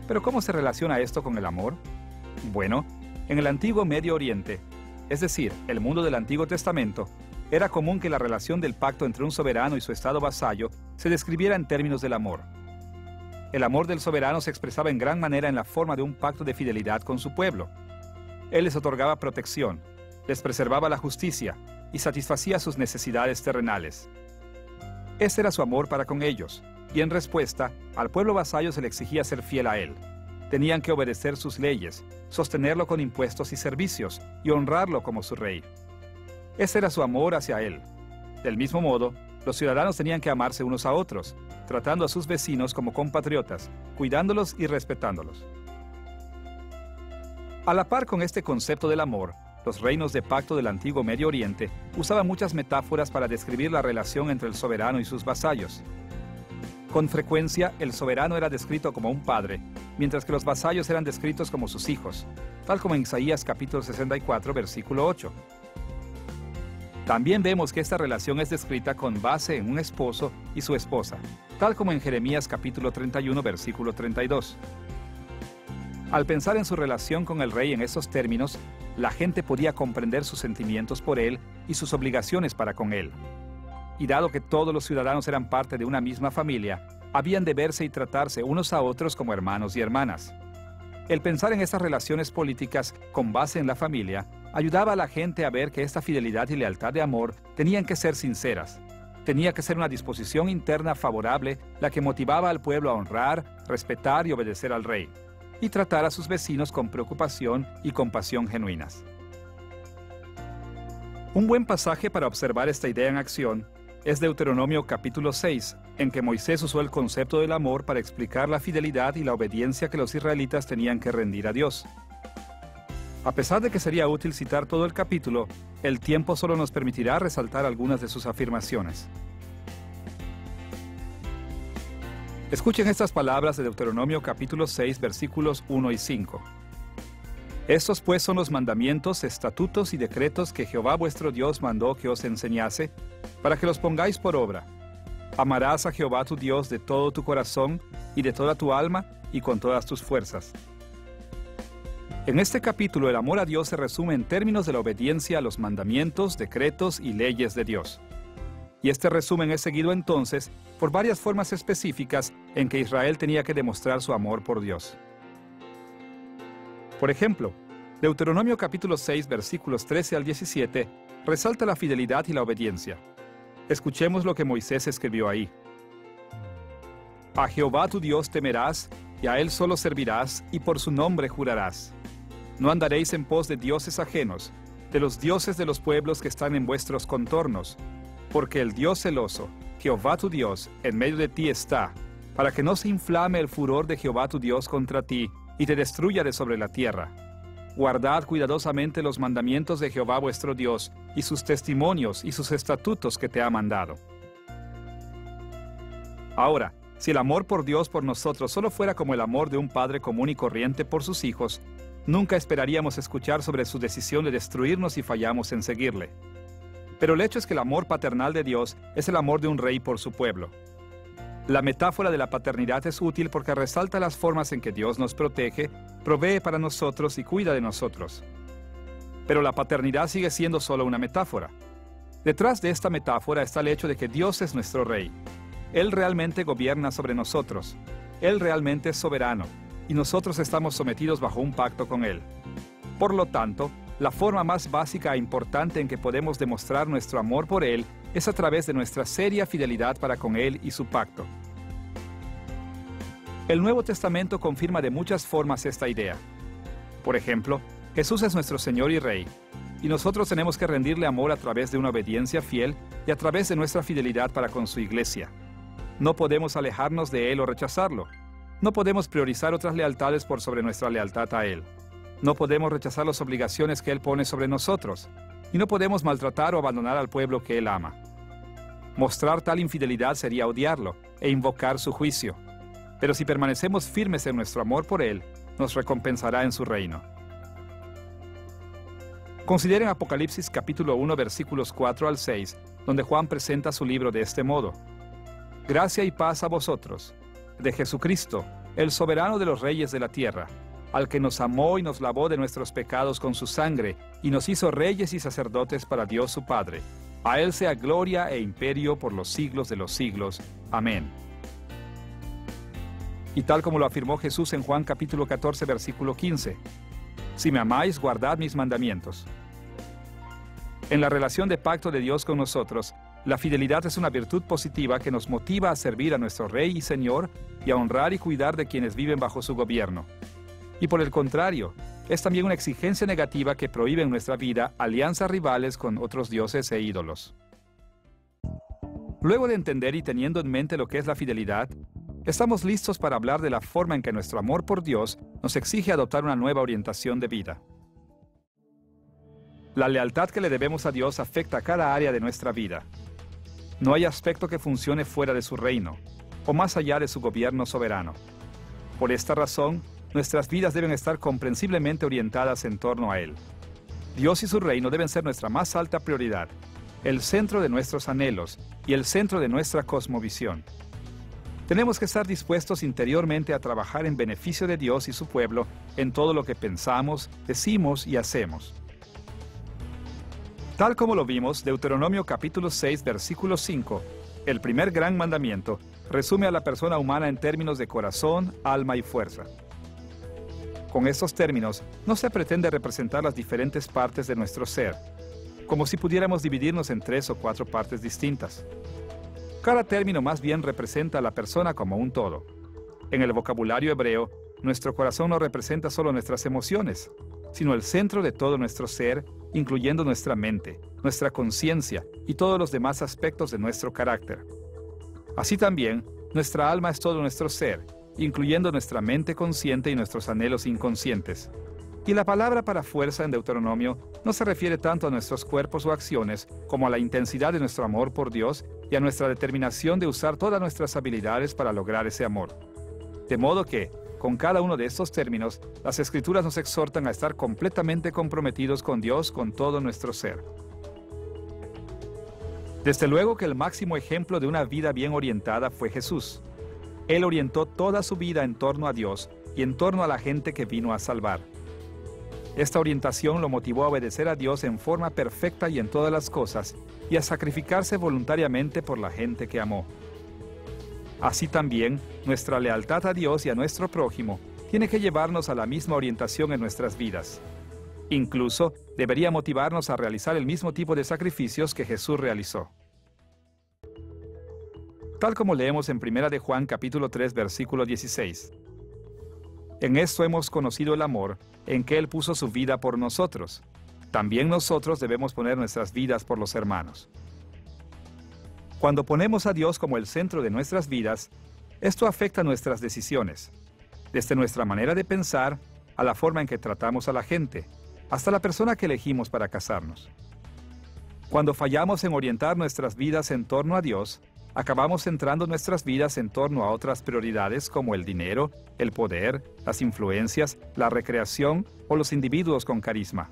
¿Pero cómo se relaciona esto con el amor? Bueno, en el antiguo Medio Oriente, es decir, el mundo del Antiguo Testamento, era común que la relación del pacto entre un soberano y su estado vasallo se describiera en términos del amor. El amor del soberano se expresaba en gran manera en la forma de un pacto de fidelidad con su pueblo. Él les otorgaba protección, les preservaba la justicia y satisfacía sus necesidades terrenales. Ese era su amor para con ellos, y en respuesta, al pueblo vasallo se le exigía ser fiel a él. Tenían que obedecer sus leyes, sostenerlo con impuestos y servicios, y honrarlo como su rey. Ese era su amor hacia él. Del mismo modo, los ciudadanos tenían que amarse unos a otros, tratando a sus vecinos como compatriotas, cuidándolos y respetándolos. A la par con este concepto del amor, los reinos de pacto del antiguo Medio Oriente usaban muchas metáforas para describir la relación entre el soberano y sus vasallos. Con frecuencia, el soberano era descrito como un padre, mientras que los vasallos eran descritos como sus hijos, tal como en Isaías capítulo 64, versículo 8. También vemos que esta relación es descrita con base en un esposo y su esposa, tal como en Jeremías capítulo 31, versículo 32. Al pensar en su relación con el rey en esos términos, la gente podía comprender sus sentimientos por él y sus obligaciones para con él. Y dado que todos los ciudadanos eran parte de una misma familia, habían de verse y tratarse unos a otros como hermanos y hermanas. El pensar en estas relaciones políticas con base en la familia ayudaba a la gente a ver que esta fidelidad y lealtad de amor tenían que ser sinceras. Tenía que ser una disposición interna favorable la que motivaba al pueblo a honrar, respetar y obedecer al rey, y tratar a sus vecinos con preocupación y compasión genuinas. Un buen pasaje para observar esta idea en acción es Deuteronomio capítulo 6, en que Moisés usó el concepto del amor para explicar la fidelidad y la obediencia que los israelitas tenían que rendir a Dios. A pesar de que sería útil citar todo el capítulo, el tiempo solo nos permitirá resaltar algunas de sus afirmaciones. Escuchen estas palabras de Deuteronomio capítulo 6, versículos 1 y 5. Estos pues son los mandamientos, estatutos y decretos que Jehová vuestro Dios mandó que os enseñase, para que los pongáis por obra. Amarás a Jehová tu Dios de todo tu corazón y de toda tu alma y con todas tus fuerzas. En este capítulo el amor a Dios se resume en términos de la obediencia a los mandamientos, decretos y leyes de Dios. Y este resumen es seguido entonces por varias formas específicas en que Israel tenía que demostrar su amor por Dios. Por ejemplo, Deuteronomio capítulo 6, versículos 13 al 17, resalta la fidelidad y la obediencia. Escuchemos lo que Moisés escribió ahí. A Jehová tu Dios temerás, y a él solo servirás, y por su nombre jurarás. No andaréis en pos de dioses ajenos, de los dioses de los pueblos que están en vuestros contornos, porque el Dios celoso, Jehová tu Dios, en medio de ti está, para que no se inflame el furor de Jehová tu Dios contra ti, y te destruya de sobre la tierra. Guardad cuidadosamente los mandamientos de Jehová vuestro Dios, y sus testimonios y sus estatutos que te ha mandado. Ahora, si el amor por Dios por nosotros solo fuera como el amor de un padre común y corriente por sus hijos, nunca esperaríamos escuchar sobre su decisión de destruirnos si fallamos en seguirle. Pero el hecho es que el amor paternal de Dios es el amor de un rey por su pueblo. La metáfora de la paternidad es útil porque resalta las formas en que Dios nos protege, provee para nosotros y cuida de nosotros. Pero la paternidad sigue siendo solo una metáfora. Detrás de esta metáfora está el hecho de que Dios es nuestro rey. Él realmente gobierna sobre nosotros. Él realmente es soberano, y nosotros estamos sometidos bajo un pacto con Él. Por lo tanto, la forma más básica e importante en que podemos demostrar nuestro amor por Él es a través de nuestra seria fidelidad para con Él y su pacto. El Nuevo Testamento confirma de muchas formas esta idea. Por ejemplo, Jesús es nuestro Señor y Rey, y nosotros tenemos que rendirle amor a través de una obediencia fiel y a través de nuestra fidelidad para con su iglesia. No podemos alejarnos de Él o rechazarlo. No podemos priorizar otras lealtades por sobre nuestra lealtad a Él. No podemos rechazar las obligaciones que Él pone sobre nosotros. Y no podemos maltratar o abandonar al pueblo que Él ama. Mostrar tal infidelidad sería odiarlo e invocar su juicio. Pero si permanecemos firmes en nuestro amor por Él, nos recompensará en su reino. Consideren Apocalipsis capítulo 1 versículos 4 al 6, donde Juan presenta su libro de este modo. Gracia y paz a vosotros, de Jesucristo, el soberano de los reyes de la tierra, al que nos amó y nos lavó de nuestros pecados con su sangre, y nos hizo reyes y sacerdotes para Dios su Padre. A Él sea gloria e imperio por los siglos de los siglos. Amén. Y tal como lo afirmó Jesús en Juan capítulo 14, versículo 15, si me amáis, guardad mis mandamientos. En la relación de pacto de Dios con nosotros, la fidelidad es una virtud positiva que nos motiva a servir a nuestro Rey y Señor y a honrar y cuidar de quienes viven bajo su gobierno. Y por el contrario, es también una exigencia negativa que prohíbe en nuestra vida alianzas rivales con otros dioses e ídolos. Luego de entender y teniendo en mente lo que es la fidelidad, estamos listos para hablar de la forma en que nuestro amor por Dios nos exige adoptar una nueva orientación de vida. La lealtad que le debemos a Dios afecta a cada área de nuestra vida. No hay aspecto que funcione fuera de su reino, o más allá de su gobierno soberano. Por esta razón, nuestras vidas deben estar comprensiblemente orientadas en torno a Él. Dios y su reino deben ser nuestra más alta prioridad, el centro de nuestros anhelos y el centro de nuestra cosmovisión. Tenemos que estar dispuestos interiormente a trabajar en beneficio de Dios y su pueblo en todo lo que pensamos, decimos y hacemos. Tal como lo vimos, Deuteronomio capítulo 6, versículo 5, el primer gran mandamiento, resume a la persona humana en términos de corazón, alma y fuerza. Con estos términos, no se pretende representar las diferentes partes de nuestro ser, como si pudiéramos dividirnos en 3 o 4 partes distintas. Cada término más bien representa a la persona como un todo. En el vocabulario hebreo, nuestro corazón no representa solo nuestras emociones, sino el centro de todo nuestro ser, incluyendo nuestra mente, nuestra conciencia y todos los demás aspectos de nuestro carácter. Así también, nuestra alma es todo nuestro ser, incluyendo nuestra mente consciente y nuestros anhelos inconscientes. Y la palabra para fuerza en Deuteronomio no se refiere tanto a nuestros cuerpos o acciones como a la intensidad de nuestro amor por Dios y a nuestra determinación de usar todas nuestras habilidades para lograr ese amor. De modo que, con cada uno de estos términos, las Escrituras nos exhortan a estar completamente comprometidos con Dios con todo nuestro ser. Desde luego que el máximo ejemplo de una vida bien orientada fue Jesús. Él orientó toda su vida en torno a Dios y en torno a la gente que vino a salvar. Esta orientación lo motivó a obedecer a Dios en forma perfecta y en todas las cosas, y a sacrificarse voluntariamente por la gente que amó. Así también, nuestra lealtad a Dios y a nuestro prójimo tiene que llevarnos a la misma orientación en nuestras vidas. Incluso, debería motivarnos a realizar el mismo tipo de sacrificios que Jesús realizó. Tal como leemos en 1 de Juan capítulo 3, versículo 16. En esto hemos conocido el amor, en que Él puso su vida por nosotros. También nosotros debemos poner nuestras vidas por los hermanos. Cuando ponemos a Dios como el centro de nuestras vidas, esto afecta nuestras decisiones, desde nuestra manera de pensar, a la forma en que tratamos a la gente, hasta la persona que elegimos para casarnos. Cuando fallamos en orientar nuestras vidas en torno a Dios, acabamos centrando nuestras vidas en torno a otras prioridades como el dinero, el poder, las influencias, la recreación o los individuos con carisma.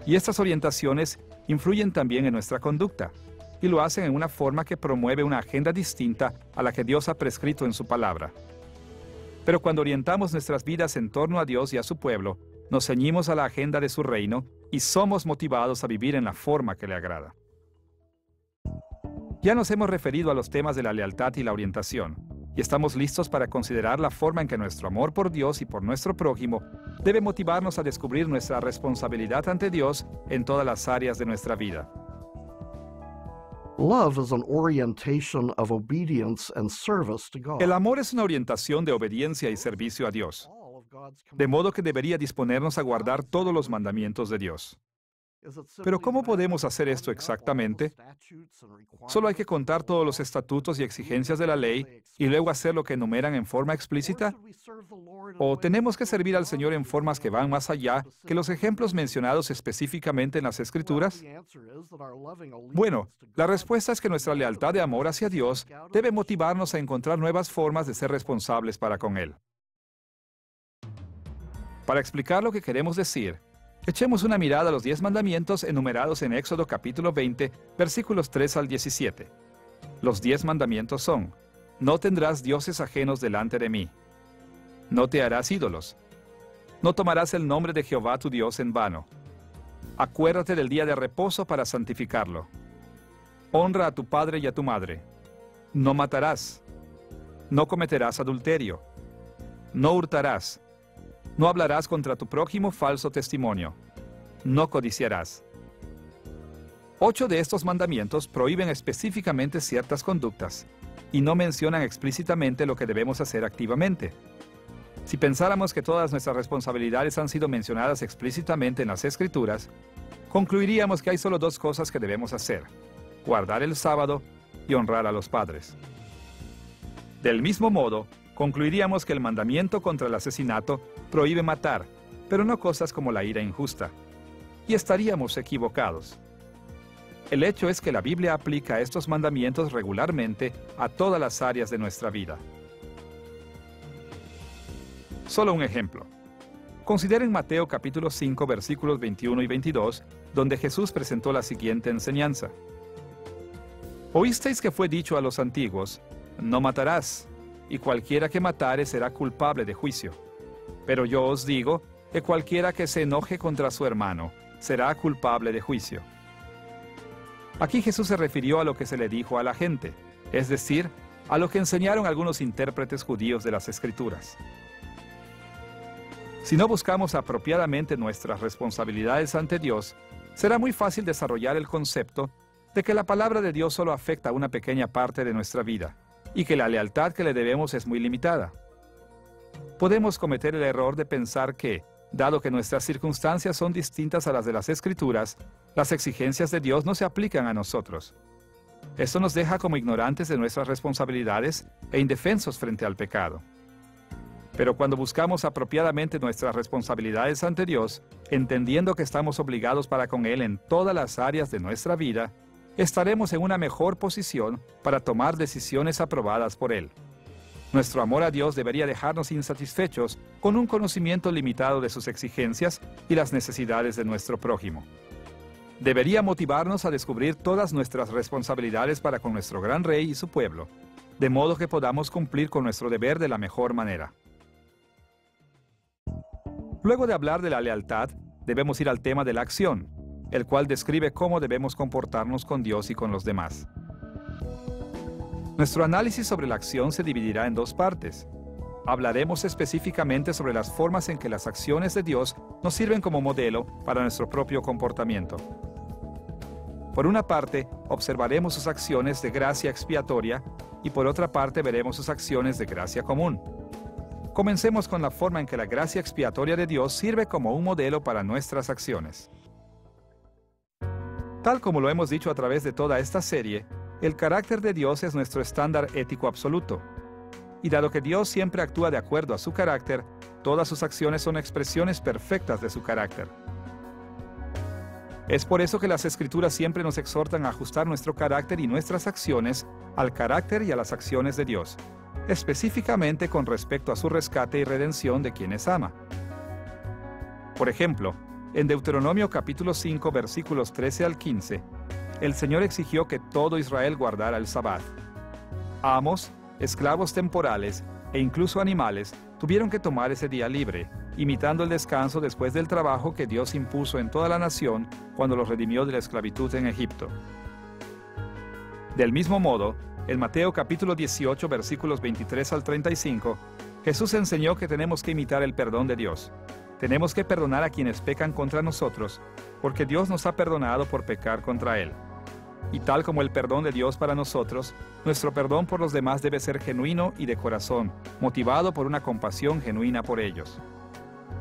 Y estas orientaciones influyen también en nuestra conducta, y lo hacen en una forma que promueve una agenda distinta a la que Dios ha prescrito en su palabra. Pero cuando orientamos nuestras vidas en torno a Dios y a su pueblo, nos ceñimos a la agenda de su reino y somos motivados a vivir en la forma que le agrada. Ya nos hemos referido a los temas de la lealtad y la orientación, y estamos listos para considerar la forma en que nuestro amor por Dios y por nuestro prójimo debe motivarnos a descubrir nuestra responsabilidad ante Dios en todas las áreas de nuestra vida. Love is an orientation of obedience and service to God. El amor es una orientación de obediencia y servicio a Dios, de modo que debería disponernos a guardar todos los mandamientos de Dios. Pero ¿cómo podemos hacer esto exactamente? ¿Solo hay que contar todos los estatutos y exigencias de la ley y luego hacer lo que enumeran en forma explícita? ¿O tenemos que servir al Señor en formas que van más allá que los ejemplos mencionados específicamente en las Escrituras? Bueno, la respuesta es que nuestra lealtad de amor hacia Dios debe motivarnos a encontrar nuevas formas de ser responsables para con Él. Para explicar lo que queremos decir, echemos una mirada a los 10 mandamientos enumerados en Éxodo capítulo 20, versículos 3 al 17. Los 10 mandamientos son: no tendrás dioses ajenos delante de mí. No te harás ídolos. No tomarás el nombre de Jehová tu Dios en vano. Acuérdate del día de reposo para santificarlo. Honra a tu padre y a tu madre. No matarás. No cometerás adulterio. No hurtarás. No hablarás contra tu prójimo falso testimonio. No codiciarás. 8 de estos mandamientos prohíben específicamente ciertas conductas y no mencionan explícitamente lo que debemos hacer activamente. Si pensáramos que todas nuestras responsabilidades han sido mencionadas explícitamente en las Escrituras, concluiríamos que hay solo 2 cosas que debemos hacer: guardar el sábado y honrar a los padres. Del mismo modo, concluiríamos que el mandamiento contra el asesinato prohíbe matar, pero no cosas como la ira injusta. Y estaríamos equivocados. El hecho es que la Biblia aplica estos mandamientos regularmente a todas las áreas de nuestra vida. Solo un ejemplo. Consideren Mateo capítulo 5, versículos 21 y 22, donde Jesús presentó la siguiente enseñanza. Oísteis que fue dicho a los antiguos: no matarás, y cualquiera que matare será culpable de juicio. Pero yo os digo que cualquiera que se enoje contra su hermano será culpable de juicio. Aquí Jesús se refirió a lo que se le dijo a la gente, es decir, a lo que enseñaron algunos intérpretes judíos de las Escrituras. Si no buscamos apropiadamente nuestras responsabilidades ante Dios, será muy fácil desarrollar el concepto de que la palabra de Dios solo afecta a una pequeña parte de nuestra vida y que la lealtad que le debemos es muy limitada. Podemos cometer el error de pensar que, dado que nuestras circunstancias son distintas a las de las Escrituras, las exigencias de Dios no se aplican a nosotros. Esto nos deja como ignorantes de nuestras responsabilidades e indefensos frente al pecado. Pero cuando buscamos apropiadamente nuestras responsabilidades ante Dios, entendiendo que estamos obligados para con Él en todas las áreas de nuestra vida, estaremos en una mejor posición para tomar decisiones aprobadas por Él. Nuestro amor a Dios debería dejarnos insatisfechos con un conocimiento limitado de sus exigencias y las necesidades de nuestro prójimo. Debería motivarnos a descubrir todas nuestras responsabilidades para con nuestro gran Rey y su pueblo, de modo que podamos cumplir con nuestro deber de la mejor manera. Luego de hablar de la lealtad, debemos ir al tema de la acción, el cual describe cómo debemos comportarnos con Dios y con los demás. Nuestro análisis sobre la acción se dividirá en dos partes. Hablaremos específicamente sobre las formas en que las acciones de Dios nos sirven como modelo para nuestro propio comportamiento. Por una parte, observaremos sus acciones de gracia expiatoria y por otra parte veremos sus acciones de gracia común. Comencemos con la forma en que la gracia expiatoria de Dios sirve como un modelo para nuestras acciones. Tal como lo hemos dicho a través de toda esta serie, el carácter de Dios es nuestro estándar ético absoluto. Y dado que Dios siempre actúa de acuerdo a su carácter, todas sus acciones son expresiones perfectas de su carácter. Es por eso que las Escrituras siempre nos exhortan a ajustar nuestro carácter y nuestras acciones al carácter y a las acciones de Dios, específicamente con respecto a su rescate y redención de quienes ama. Por ejemplo, en Deuteronomio capítulo 5, versículos 13 al 15, el Señor exigió que todo Israel guardara el Sabbat. Amos, esclavos temporales e incluso animales tuvieron que tomar ese día libre, imitando el descanso después del trabajo que Dios impuso en toda la nación cuando los redimió de la esclavitud en Egipto. Del mismo modo, en Mateo capítulo 18, versículos 23 al 35, Jesús enseñó que tenemos que imitar el perdón de Dios. Tenemos que perdonar a quienes pecan contra nosotros, porque Dios nos ha perdonado por pecar contra Él. Y tal como el perdón de Dios para nosotros, nuestro perdón por los demás debe ser genuino y de corazón, motivado por una compasión genuina por ellos.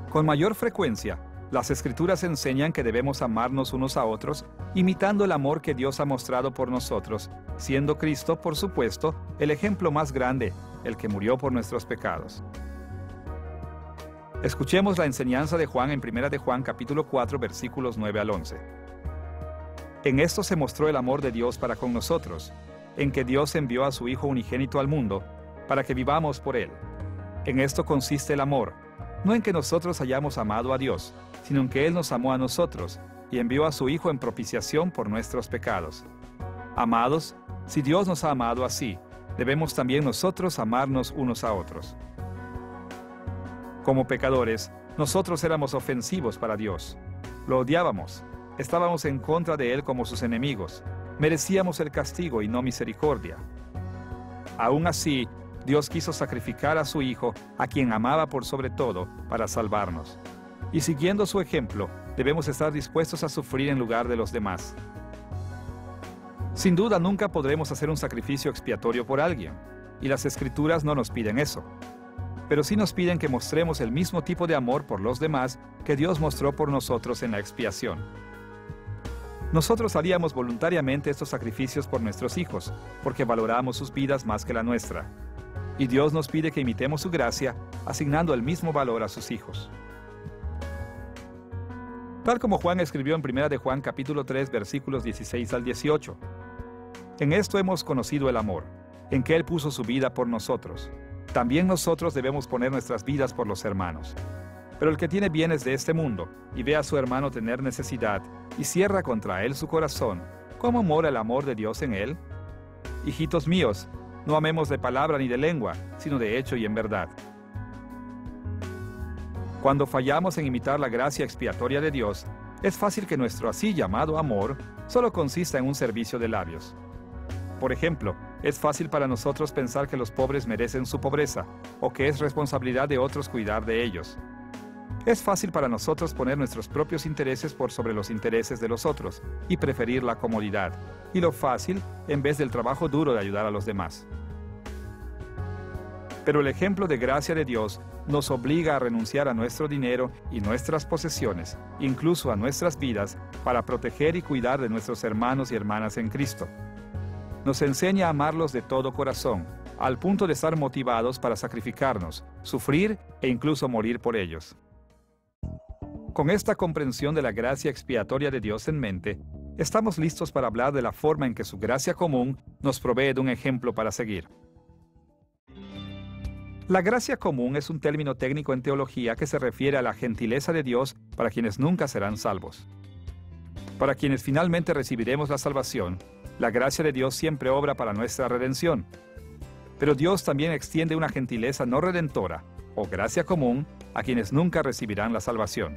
Con mayor frecuencia, las Escrituras enseñan que debemos amarnos unos a otros, imitando el amor que Dios ha mostrado por nosotros, siendo Cristo, por supuesto, el ejemplo más grande, el que murió por nuestros pecados. Escuchemos la enseñanza de Juan en 1 de Juan capítulo 4, versículos 9 al 11. En esto se mostró el amor de Dios para con nosotros, en que Dios envió a su Hijo unigénito al mundo, para que vivamos por Él. En esto consiste el amor, no en que nosotros hayamos amado a Dios, sino en que Él nos amó a nosotros, y envió a su Hijo en propiciación por nuestros pecados. Amados, si Dios nos ha amado así, debemos también nosotros amarnos unos a otros. Como pecadores, nosotros éramos ofensivos para Dios. Lo odiábamos. Estábamos en contra de Él como sus enemigos. Merecíamos el castigo y no misericordia. Aún así, Dios quiso sacrificar a su Hijo, a quien amaba por sobre todo, para salvarnos. Y siguiendo su ejemplo, debemos estar dispuestos a sufrir en lugar de los demás. Sin duda, nunca podremos hacer un sacrificio expiatorio por alguien, y las Escrituras no nos piden eso. Pero sí nos piden que mostremos el mismo tipo de amor por los demás que Dios mostró por nosotros en la expiación. Nosotros haríamos voluntariamente estos sacrificios por nuestros hijos, porque valoramos sus vidas más que la nuestra. Y Dios nos pide que imitemos su gracia, asignando el mismo valor a sus hijos. Tal como Juan escribió en 1 de Juan capítulo 3, versículos 16 al 18. En esto hemos conocido el amor, en que Él puso su vida por nosotros. También nosotros debemos poner nuestras vidas por los hermanos. Pero el que tiene bienes de este mundo y ve a su hermano tener necesidad y cierra contra él su corazón, ¿cómo mora el amor de Dios en él? Hijitos míos, no amemos de palabra ni de lengua, sino de hecho y en verdad. Cuando fallamos en imitar la gracia expiatoria de Dios, es fácil que nuestro así llamado amor solo consista en un servicio de labios. Por ejemplo, es fácil para nosotros pensar que los pobres merecen su pobreza, o que es responsabilidad de otros cuidar de ellos. Es fácil para nosotros poner nuestros propios intereses por sobre los intereses de los otros y preferir la comodidad, y lo fácil en vez del trabajo duro de ayudar a los demás. Pero el ejemplo de gracia de Dios nos obliga a renunciar a nuestro dinero y nuestras posesiones, incluso a nuestras vidas, para proteger y cuidar de nuestros hermanos y hermanas en Cristo. nos enseña a amarlos de todo corazón, al punto de estar motivados para sacrificarnos, sufrir e incluso morir por ellos. Con esta comprensión de la gracia expiatoria de Dios en mente, estamos listos para hablar de la forma en que su gracia común nos provee de un ejemplo para seguir. La gracia común es un término técnico en teología que se refiere a la gentileza de Dios para quienes nunca serán salvos. Para quienes finalmente recibiremos la salvación, la gracia de Dios siempre obra para nuestra redención. Pero Dios también extiende una gentileza no redentora, o gracia común, a quienes nunca recibirán la salvación.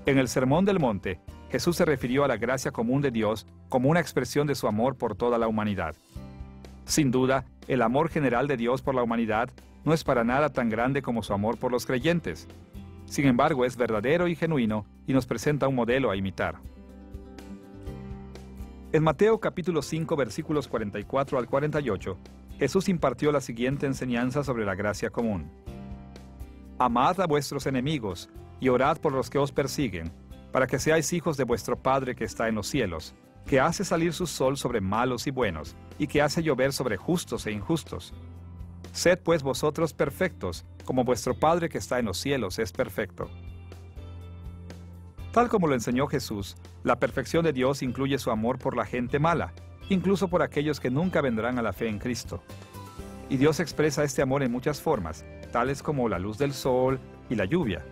En el Sermón del Monte, Jesús se refirió a la gracia común de Dios como una expresión de su amor por toda la humanidad. Sin duda, el amor general de Dios por la humanidad no es para nada tan grande como su amor por los creyentes. Sin embargo, es verdadero y genuino y nos presenta un modelo a imitar. En Mateo capítulo 5 versículos 44 al 48, Jesús impartió la siguiente enseñanza sobre la gracia común. Amad a vuestros enemigos y orad por los que os persiguen, para que seáis hijos de vuestro Padre que está en los cielos, que hace salir su sol sobre malos y buenos, y que hace llover sobre justos e injustos. Sed pues vosotros perfectos, como vuestro Padre que está en los cielos es perfecto. Tal como lo enseñó Jesús, la perfección de Dios incluye su amor por la gente mala, incluso por aquellos que nunca vendrán a la fe en Cristo. Y Dios expresa este amor en muchas formas, tales como la luz del sol y la lluvia.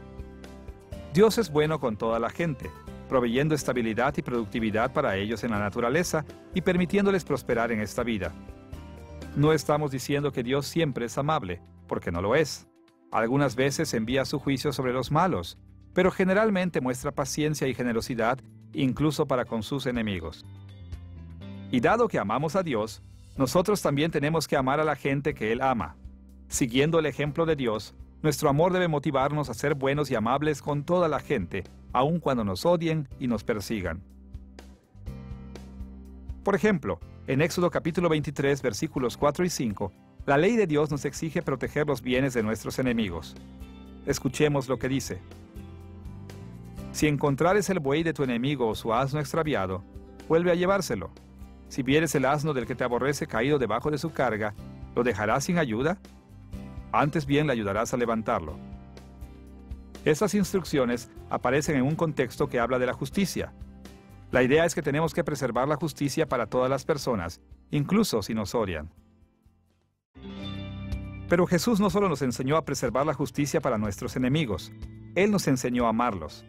Dios es bueno con toda la gente, proveyendo estabilidad y productividad para ellos en la naturaleza y permitiéndoles prosperar en esta vida. No estamos diciendo que Dios siempre es amable, porque no lo es. Algunas veces envía su juicio sobre los malos, pero generalmente muestra paciencia y generosidad incluso para con sus enemigos. Y dado que amamos a Dios, nosotros también tenemos que amar a la gente que Él ama. Siguiendo el ejemplo de Dios, nuestro amor debe motivarnos a ser buenos y amables con toda la gente, aun cuando nos odien y nos persigan. Por ejemplo, en Éxodo capítulo 23, versículos 4 y 5, la ley de Dios nos exige proteger los bienes de nuestros enemigos. Escuchemos lo que dice. Si encontrares el buey de tu enemigo o su asno extraviado, vuelve a llevárselo. Si vieres el asno del que te aborrece caído debajo de su carga, ¿lo dejarás sin ayuda? Antes bien le ayudarás a levantarlo. Estas instrucciones aparecen en un contexto que habla de la justicia. La idea es que tenemos que preservar la justicia para todas las personas, incluso si nos odian. Pero Jesús no solo nos enseñó a preservar la justicia para nuestros enemigos, Él nos enseñó a amarlos.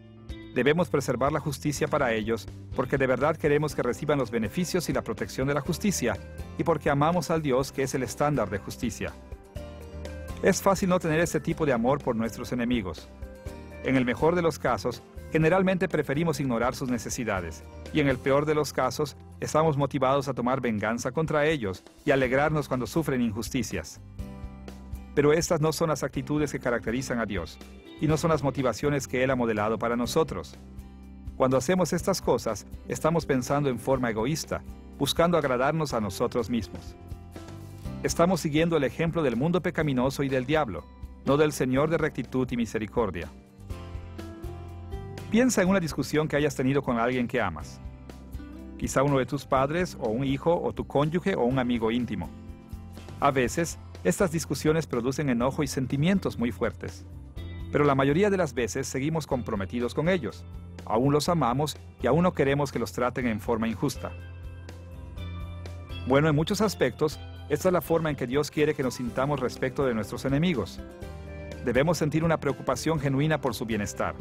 Debemos preservar la justicia para ellos porque de verdad queremos que reciban los beneficios y la protección de la justicia y porque amamos al Dios que es el estándar de justicia. Es fácil no tener ese tipo de amor por nuestros enemigos. En el mejor de los casos, generalmente preferimos ignorar sus necesidades, y en el peor de los casos, estamos motivados a tomar venganza contra ellos y alegrarnos cuando sufren injusticias. Pero estas no son las actitudes que caracterizan a Dios, y no son las motivaciones que Él ha modelado para nosotros. Cuando hacemos estas cosas, estamos pensando en forma egoísta, buscando agradarnos a nosotros mismos. Estamos siguiendo el ejemplo del mundo pecaminoso y del diablo, no del Señor de rectitud y misericordia. Piensa en una discusión que hayas tenido con alguien que amas. Quizá uno de tus padres, o un hijo, o tu cónyuge, o un amigo íntimo. A veces, estas discusiones producen enojo y sentimientos muy fuertes. Pero la mayoría de las veces seguimos comprometidos con ellos. Aún los amamos y aún no queremos que los traten en forma injusta. Bueno, en muchos aspectos, esta es la forma en que Dios quiere que nos sintamos respecto de nuestros enemigos. Debemos sentir una preocupación genuina por su bienestar.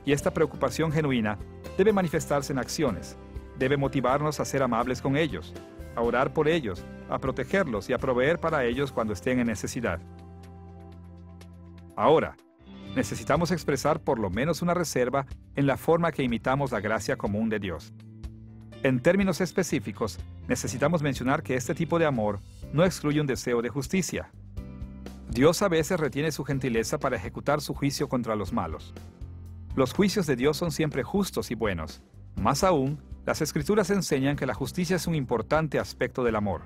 Y esta preocupación genuina debe manifestarse en acciones. Debe motivarnos a ser amables con ellos, a orar por ellos, a protegerlos y a proveer para ellos cuando estén en necesidad. Ahora, necesitamos expresar por lo menos una reserva en la forma que imitamos la gracia común de Dios. En términos específicos, necesitamos mencionar que este tipo de amor no excluye un deseo de justicia. Dios a veces retiene su gentileza para ejecutar su juicio contra los malos. Los juicios de Dios son siempre justos y buenos. Más aún, las Escrituras enseñan que la justicia es un importante aspecto del amor.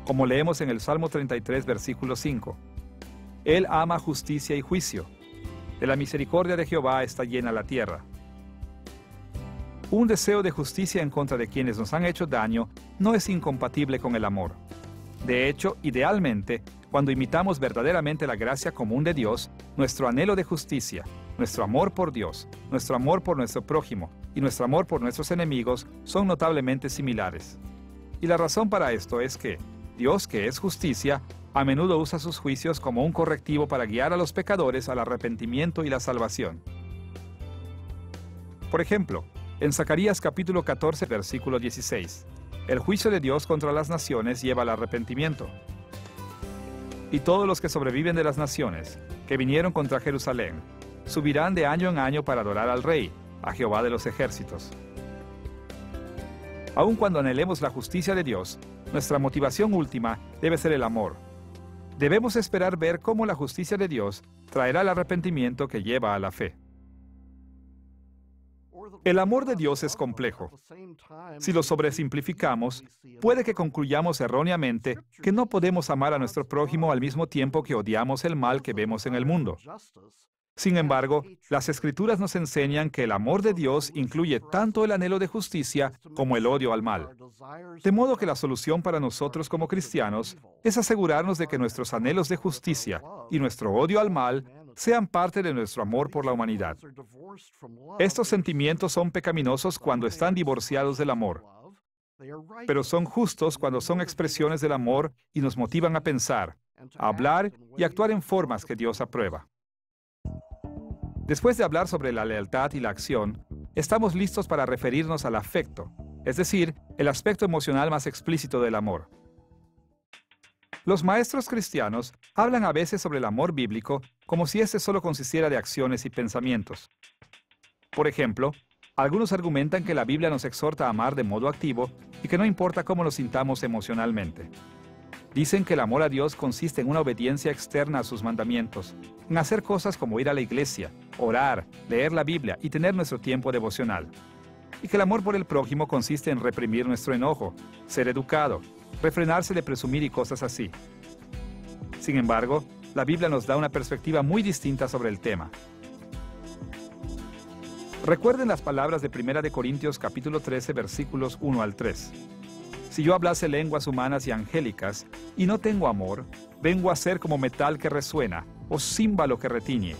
Como leemos en el Salmo 33, versículo 5, Él ama justicia y juicio. De la misericordia de Jehová está llena la tierra. Un deseo de justicia en contra de quienes nos han hecho daño no es incompatible con el amor. De hecho, idealmente, cuando imitamos verdaderamente la gracia común de Dios, nuestro anhelo de justicia, nuestro amor por Dios, nuestro amor por nuestro prójimo y nuestro amor por nuestros enemigos son notablemente similares. Y la razón para esto es que Dios, que es justicia, a menudo usa sus juicios como un correctivo para guiar a los pecadores al arrepentimiento y la salvación. Por ejemplo, en Zacarías capítulo 14, versículo 16, el juicio de Dios contra las naciones lleva al arrepentimiento. Y todos los que sobreviven de las naciones, que vinieron contra Jerusalén, subirán de año en año para adorar al Rey, a Jehová de los ejércitos. Aun cuando anhelemos la justicia de Dios, nuestra motivación última debe ser el amor. Debemos esperar ver cómo la justicia de Dios traerá el arrepentimiento que lleva a la fe. El amor de Dios es complejo. Si lo sobresimplificamos, puede que concluyamos erróneamente que no podemos amar a nuestro prójimo al mismo tiempo que odiamos el mal que vemos en el mundo. Sin embargo, las Escrituras nos enseñan que el amor de Dios incluye tanto el anhelo de justicia como el odio al mal. De modo que la solución para nosotros como cristianos es asegurarnos de que nuestros anhelos de justicia y nuestro odio al mal sean parte de nuestro amor por la humanidad. Estos sentimientos son pecaminosos cuando están divorciados del amor, pero son justos cuando son expresiones del amor y nos motivan a pensar, a hablar y actuar en formas que Dios aprueba. Después de hablar sobre la lealtad y la acción, estamos listos para referirnos al afecto, es decir, el aspecto emocional más explícito del amor. Los maestros cristianos hablan a veces sobre el amor bíblico como si este solo consistiera de acciones y pensamientos. Por ejemplo, algunos argumentan que la Biblia nos exhorta a amar de modo activo y que no importa cómo nos sintamos emocionalmente. Dicen que el amor a Dios consiste en una obediencia externa a sus mandamientos, en hacer cosas como ir a la iglesia, orar, leer la Biblia y tener nuestro tiempo devocional. Y que el amor por el prójimo consiste en reprimir nuestro enojo, ser educado, refrenarse de presumir y cosas así. Sin embargo, la Biblia nos da una perspectiva muy distinta sobre el tema. Recuerden las palabras de 1 de Corintios capítulo 13, versículos 1 al 3. Si yo hablase lenguas humanas y angélicas, y no tengo amor, vengo a ser como metal que resuena, o címbalo que retiñe.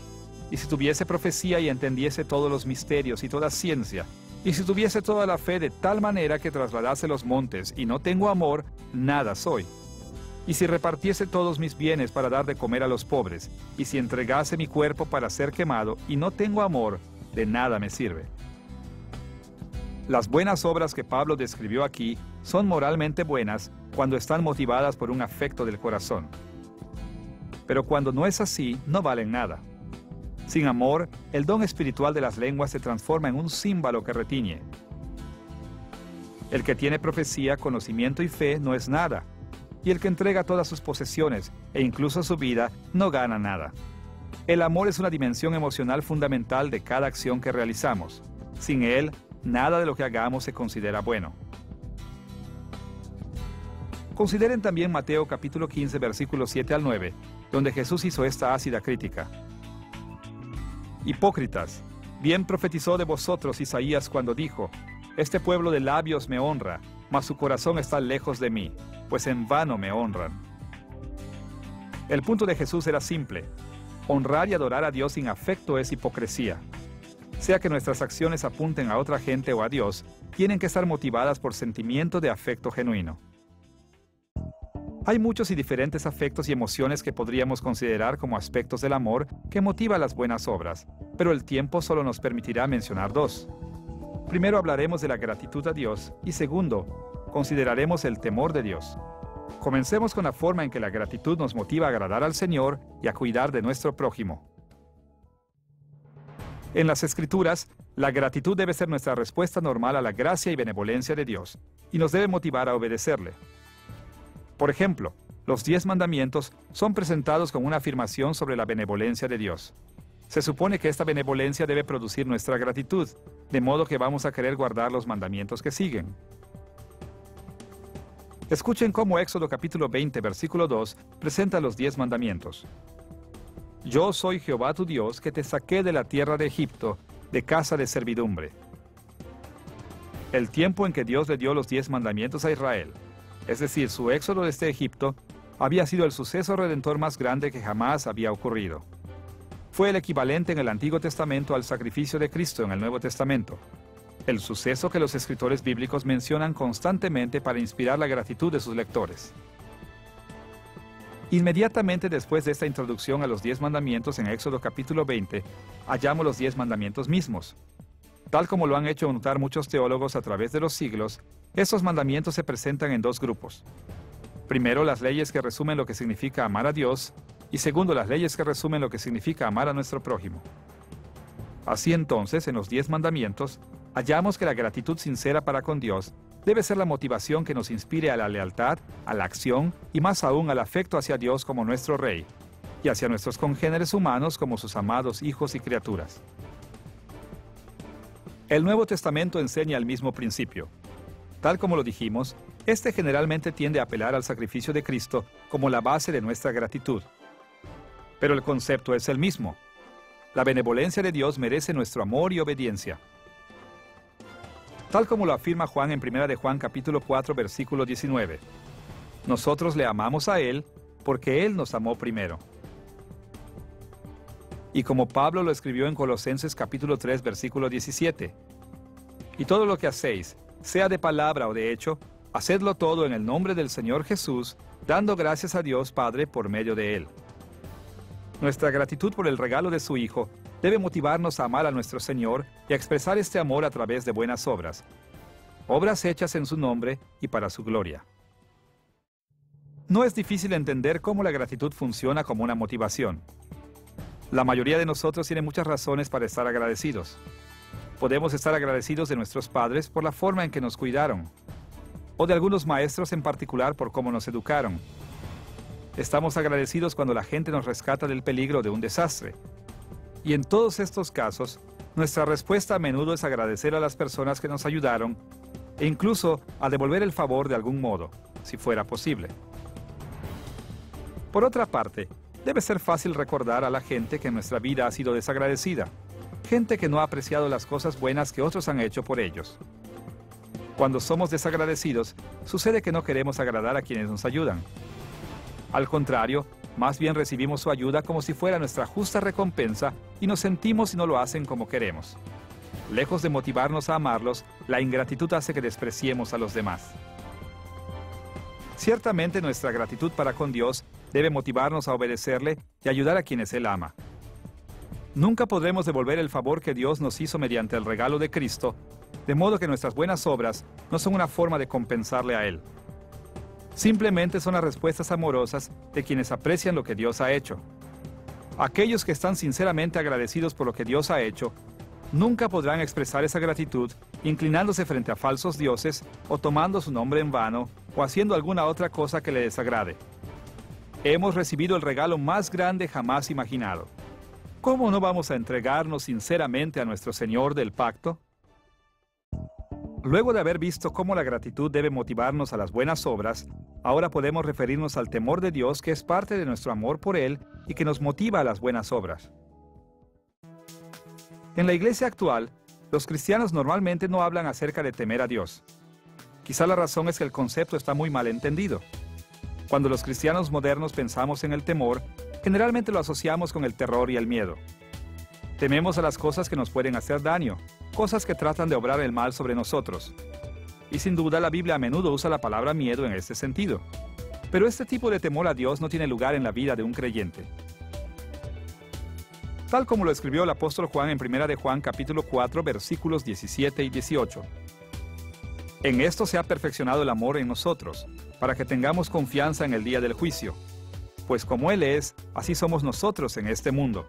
Y si tuviese profecía y entendiese todos los misterios y toda ciencia, y si tuviese toda la fe de tal manera que trasladase los montes, y no tengo amor, nada soy. Y si repartiese todos mis bienes para dar de comer a los pobres, y si entregase mi cuerpo para ser quemado, y no tengo amor, de nada me sirve. Las buenas obras que Pablo describió aquí son moralmente buenas cuando están motivadas por un afecto del corazón. Pero cuando no es así, no valen nada. Sin amor, el don espiritual de las lenguas se transforma en un címbalo que retiñe. El que tiene profecía, conocimiento y fe no es nada, y el que entrega todas sus posesiones e incluso su vida no gana nada. El amor es una dimensión emocional fundamental de cada acción que realizamos. Sin él, nada de lo que hagamos se considera bueno. Consideren también Mateo capítulo 15, versículos 7 al 9, donde Jesús hizo esta ácida crítica. Hipócritas, bien profetizó de vosotros Isaías cuando dijo: Este pueblo de labios me honra, mas su corazón está lejos de mí, pues en vano me honran. El punto de Jesús era simple: honrar y adorar a Dios sin afecto es hipocresía. Sea que nuestras acciones apunten a otra gente o a Dios, tienen que estar motivadas por sentimiento de afecto genuino. Hay muchos y diferentes afectos y emociones que podríamos considerar como aspectos del amor que motiva las buenas obras, pero el tiempo solo nos permitirá mencionar dos. Primero hablaremos de la gratitud a Dios y segundo, consideraremos el temor de Dios. Comencemos con la forma en que la gratitud nos motiva a agradar al Señor y a cuidar de nuestro prójimo. En las Escrituras, la gratitud debe ser nuestra respuesta normal a la gracia y benevolencia de Dios, y nos debe motivar a obedecerle. Por ejemplo, los 10 mandamientos son presentados como una afirmación sobre la benevolencia de Dios. Se supone que esta benevolencia debe producir nuestra gratitud, de modo que vamos a querer guardar los mandamientos que siguen. Escuchen cómo Éxodo capítulo 20, versículo 2, presenta los 10 mandamientos. Yo soy Jehová tu Dios, que te saqué de la tierra de Egipto, de casa de servidumbre. El tiempo en que Dios le dio los 10 mandamientos a Israel, es decir, su éxodo desde Egipto, había sido el suceso redentor más grande que jamás había ocurrido. Fue el equivalente en el Antiguo Testamento al sacrificio de Cristo en el Nuevo Testamento, el suceso que los escritores bíblicos mencionan constantemente para inspirar la gratitud de sus lectores. Inmediatamente después de esta introducción a los 10 mandamientos en Éxodo capítulo 20, hallamos los 10 mandamientos mismos. Tal como lo han hecho notar muchos teólogos a través de los siglos, estos mandamientos se presentan en dos grupos. Primero, las leyes que resumen lo que significa amar a Dios, y segundo, las leyes que resumen lo que significa amar a nuestro prójimo. Así entonces, en los 10 mandamientos, hallamos que la gratitud sincera para con Dios debe ser la motivación que nos inspire a la lealtad, a la acción y más aún al afecto hacia Dios como nuestro Rey, y hacia nuestros congéneres humanos como sus amados hijos y criaturas. El Nuevo Testamento enseña el mismo principio. Tal como lo dijimos, este generalmente tiende a apelar al sacrificio de Cristo como la base de nuestra gratitud. Pero el concepto es el mismo. La benevolencia de Dios merece nuestro amor y obediencia. Tal como lo afirma Juan en 1 de Juan capítulo 4, versículo 19. Nosotros le amamos a Él porque Él nos amó primero. Y como Pablo lo escribió en Colosenses capítulo 3, versículo 17. Y todo lo que hacéis, sea de palabra o de hecho, hacedlo todo en el nombre del Señor Jesús, dando gracias a Dios Padre por medio de Él. Nuestra gratitud por el regalo de su Hijo debe motivarnos a amar a nuestro Señor y a expresar este amor a través de buenas obras. Obras hechas en su nombre y para su gloria. No es difícil entender cómo la gratitud funciona como una motivación. La mayoría de nosotros tiene muchas razones para estar agradecidos. Podemos estar agradecidos de nuestros padres por la forma en que nos cuidaron, o de algunos maestros en particular por cómo nos educaron. Estamos agradecidos cuando la gente nos rescata del peligro de un desastre. Y en todos estos casos, nuestra respuesta a menudo es agradecer a las personas que nos ayudaron e incluso a devolver el favor de algún modo, si fuera posible. Por otra parte, debe ser fácil recordar a la gente que en nuestra vida ha sido desagradecida, gente que no ha apreciado las cosas buenas que otros han hecho por ellos. Cuando somos desagradecidos, sucede que no queremos agradar a quienes nos ayudan. Al contrario, más bien recibimos su ayuda como si fuera nuestra justa recompensa y nos sentimos si no lo hacen como queremos. Lejos de motivarnos a amarlos, la ingratitud hace que despreciemos a los demás. Ciertamente nuestra gratitud para con Dios debe motivarnos a obedecerle y ayudar a quienes Él ama. Nunca podremos devolver el favor que Dios nos hizo mediante el regalo de Cristo, de modo que nuestras buenas obras no son una forma de compensarle a Él. Simplemente son las respuestas amorosas de quienes aprecian lo que Dios ha hecho. Aquellos que están sinceramente agradecidos por lo que Dios ha hecho, nunca podrán expresar esa gratitud inclinándose frente a falsos dioses o tomando su nombre en vano o haciendo alguna otra cosa que le desagrade. Hemos recibido el regalo más grande jamás imaginado. ¿Cómo no vamos a entregarnos sinceramente a nuestro Señor del pacto? Luego de haber visto cómo la gratitud debe motivarnos a las buenas obras, ahora podemos referirnos al temor de Dios que es parte de nuestro amor por Él y que nos motiva a las buenas obras. En la iglesia actual, los cristianos normalmente no hablan acerca de temer a Dios. Quizá la razón es que el concepto está muy mal entendido. Cuando los cristianos modernos pensamos en el temor, generalmente lo asociamos con el terror y el miedo. Tememos a las cosas que nos pueden hacer daño, cosas que tratan de obrar el mal sobre nosotros. Y sin duda la Biblia a menudo usa la palabra miedo en este sentido. Pero este tipo de temor a Dios no tiene lugar en la vida de un creyente. Tal como lo escribió el apóstol Juan en 1 de Juan capítulo 4 versículos 17 y 18. En esto se ha perfeccionado el amor en nosotros, para que tengamos confianza en el día del juicio. Pues como Él es, así somos nosotros en este mundo.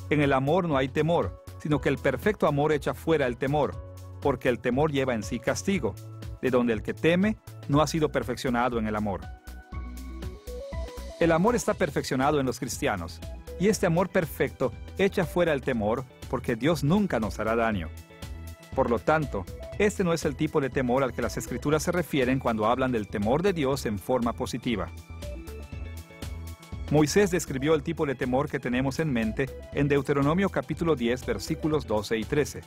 En el amor no hay temor, sino que el perfecto amor echa fuera el temor, porque el temor lleva en sí castigo, de donde el que teme no ha sido perfeccionado en el amor. El amor está perfeccionado en los cristianos, y este amor perfecto echa fuera el temor, porque Dios nunca nos hará daño. Por lo tanto, este no es el tipo de temor al que las Escrituras se refieren cuando hablan del temor de Dios en forma positiva. Moisés describió el tipo de temor que tenemos en mente en Deuteronomio capítulo 10, versículos 12 y 13.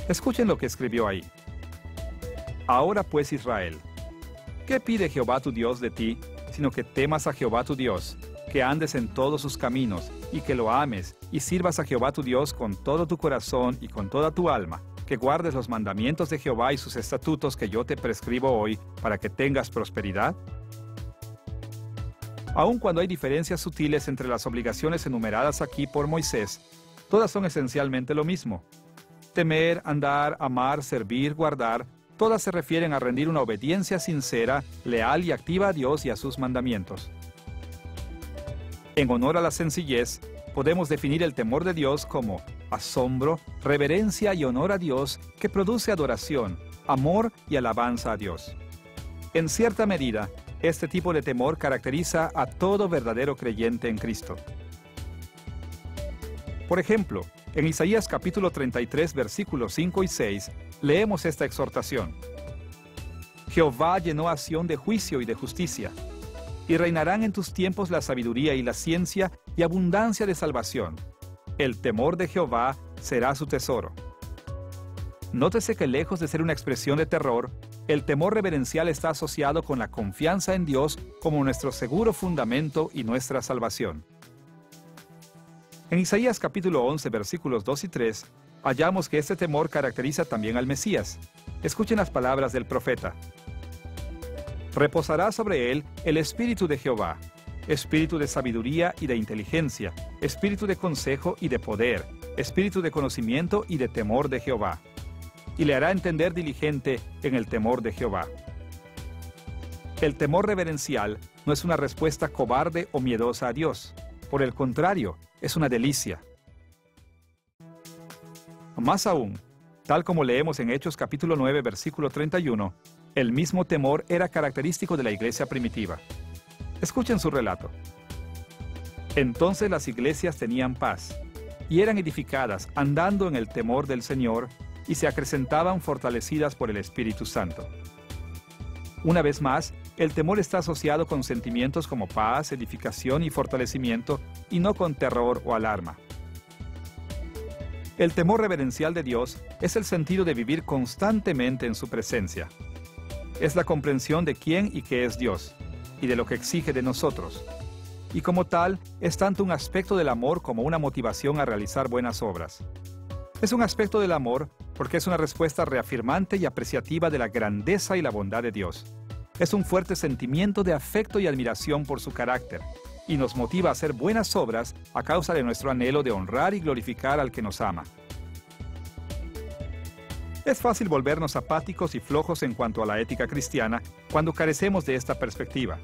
Escuchen lo que escribió ahí. Ahora pues, Israel, ¿qué pide Jehová tu Dios de ti, sino que temas a Jehová tu Dios, que andes en todos sus caminos, y que lo ames, y sirvas a Jehová tu Dios con todo tu corazón y con toda tu alma, que guardes los mandamientos de Jehová y sus estatutos que yo te prescribo hoy, para que tengas prosperidad? Aun cuando hay diferencias sutiles entre las obligaciones enumeradas aquí por Moisés, todas son esencialmente lo mismo. Temer, andar, amar, servir, guardar, todas se refieren a rendir una obediencia sincera, leal y activa a Dios y a sus mandamientos. En honor a la sencillez, podemos definir el temor de Dios como asombro, reverencia y honor a Dios que produce adoración, amor y alabanza a Dios. En cierta medida, este tipo de temor caracteriza a todo verdadero creyente en Cristo. Por ejemplo, en Isaías capítulo 33, versículos 5 y 6, leemos esta exhortación. Jehová llenó a Sión de juicio y de justicia, y reinarán en tus tiempos la sabiduría y la ciencia y abundancia de salvación. El temor de Jehová será su tesoro. Nótese que lejos de ser una expresión de terror, el temor reverencial está asociado con la confianza en Dios como nuestro seguro fundamento y nuestra salvación. En Isaías capítulo 11, versículos 2 y 3, hallamos que este temor caracteriza también al Mesías. Escuchen las palabras del profeta. Reposará sobre él el espíritu de Jehová, espíritu de sabiduría y de inteligencia, espíritu de consejo y de poder, espíritu de conocimiento y de temor de Jehová. Y le hará entender diligente en el temor de Jehová. El temor reverencial no es una respuesta cobarde o miedosa a Dios. Por el contrario, es una delicia. Más aún, tal como leemos en Hechos capítulo 9, versículo 31, el mismo temor era característico de la iglesia primitiva. Escuchen su relato. Entonces las iglesias tenían paz, y eran edificadas andando en el temor del Señor, y se acrecentaban fortalecidas por el Espíritu Santo. Una vez más, el temor está asociado con sentimientos como paz, edificación y fortalecimiento, y no con terror o alarma. El temor reverencial de Dios es el sentido de vivir constantemente en su presencia. Es la comprensión de quién y qué es Dios, y de lo que exige de nosotros. Y como tal, es tanto un aspecto del amor como una motivación a realizar buenas obras. Es un aspecto del amor porque es una respuesta reafirmante y apreciativa de la grandeza y la bondad de Dios. Es un fuerte sentimiento de afecto y admiración por su carácter, y nos motiva a hacer buenas obras a causa de nuestro anhelo de honrar y glorificar al que nos ama. Es fácil volvernos apáticos y flojos en cuanto a la ética cristiana cuando carecemos de esta perspectiva.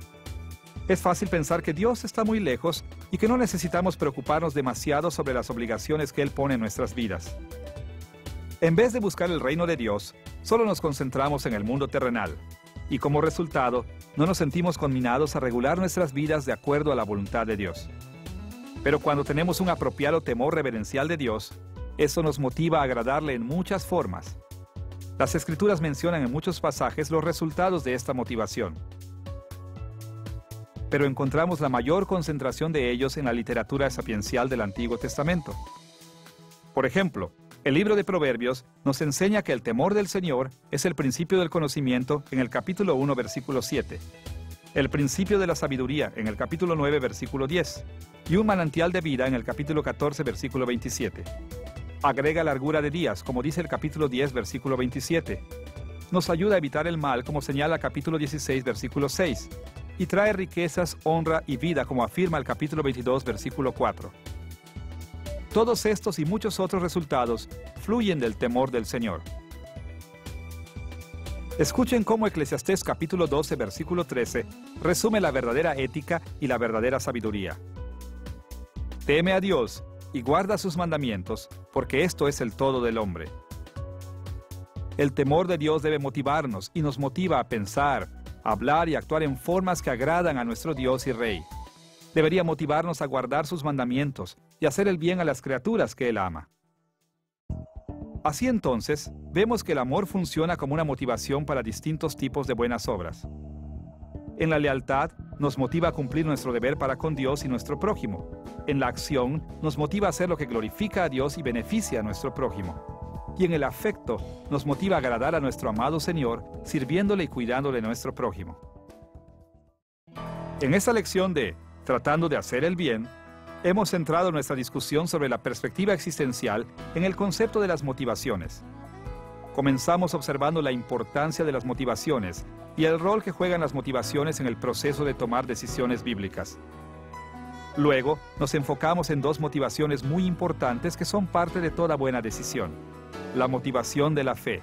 Es fácil pensar que Dios está muy lejos y que no necesitamos preocuparnos demasiado sobre las obligaciones que Él pone en nuestras vidas. En vez de buscar el reino de Dios, solo nos concentramos en el mundo terrenal, y como resultado, no nos sentimos conminados a regular nuestras vidas de acuerdo a la voluntad de Dios. Pero cuando tenemos un apropiado temor reverencial de Dios, eso nos motiva a agradarle en muchas formas. Las Escrituras mencionan en muchos pasajes los resultados de esta motivación. Pero encontramos la mayor concentración de ellos en la literatura sapiencial del Antiguo Testamento. Por ejemplo, el libro de Proverbios nos enseña que el temor del Señor es el principio del conocimiento en el capítulo 1, versículo 7, el principio de la sabiduría en el capítulo 9, versículo 10, y un manantial de vida en el capítulo 14, versículo 27. Agrega largura de días, como dice el capítulo 10, versículo 27. Nos ayuda a evitar el mal, como señala capítulo 16, versículo 6. Y trae riquezas, honra y vida, como afirma el capítulo 22, versículo 4. Todos estos y muchos otros resultados fluyen del temor del Señor. Escuchen cómo Eclesiastés capítulo 12, versículo 13, resume la verdadera ética y la verdadera sabiduría. Teme a Dios y guarda sus mandamientos, porque esto es el todo del hombre. El temor de Dios debe motivarnos y nos motiva a pensar, hablar y actuar en formas que agradan a nuestro Dios y Rey. Debería motivarnos a guardar sus mandamientos y hacer el bien a las criaturas que Él ama. Así entonces, vemos que el amor funciona como una motivación para distintos tipos de buenas obras. En la lealtad, nos motiva a cumplir nuestro deber para con Dios y nuestro prójimo. En la acción, nos motiva a hacer lo que glorifica a Dios y beneficia a nuestro prójimo. y en el afecto nos motiva a agradar a nuestro amado Señor, sirviéndole y cuidándole a nuestro prójimo. En esta lección de Tratando de hacer el bien, hemos centrado nuestra discusión sobre la perspectiva existencial en el concepto de las motivaciones. Comenzamos observando la importancia de las motivaciones y el rol que juegan las motivaciones en el proceso de tomar decisiones bíblicas. Luego, nos enfocamos en dos motivaciones muy importantes que son parte de toda buena decisión. La motivación de la fe,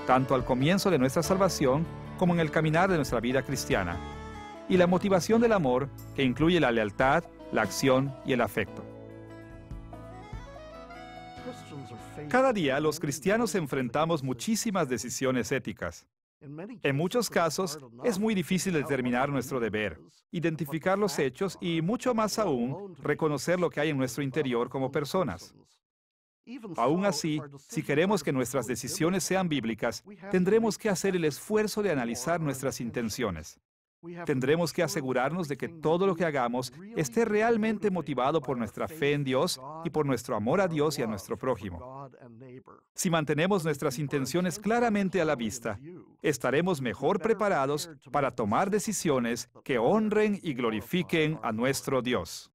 tanto al comienzo de nuestra salvación como en el caminar de nuestra vida cristiana. Y la motivación del amor, que incluye la lealtad, la acción y el afecto. Cada día los cristianos enfrentamos muchísimas decisiones éticas. En muchos casos, es muy difícil determinar nuestro deber, identificar los hechos y, mucho más aún, reconocer lo que hay en nuestro interior como personas. Aún así, si queremos que nuestras decisiones sean bíblicas, tendremos que hacer el esfuerzo de analizar nuestras intenciones. Tendremos que asegurarnos de que todo lo que hagamos esté realmente motivado por nuestra fe en Dios y por nuestro amor a Dios y a nuestro prójimo. Si mantenemos nuestras intenciones claramente a la vista, estaremos mejor preparados para tomar decisiones que honren y glorifiquen a nuestro Dios.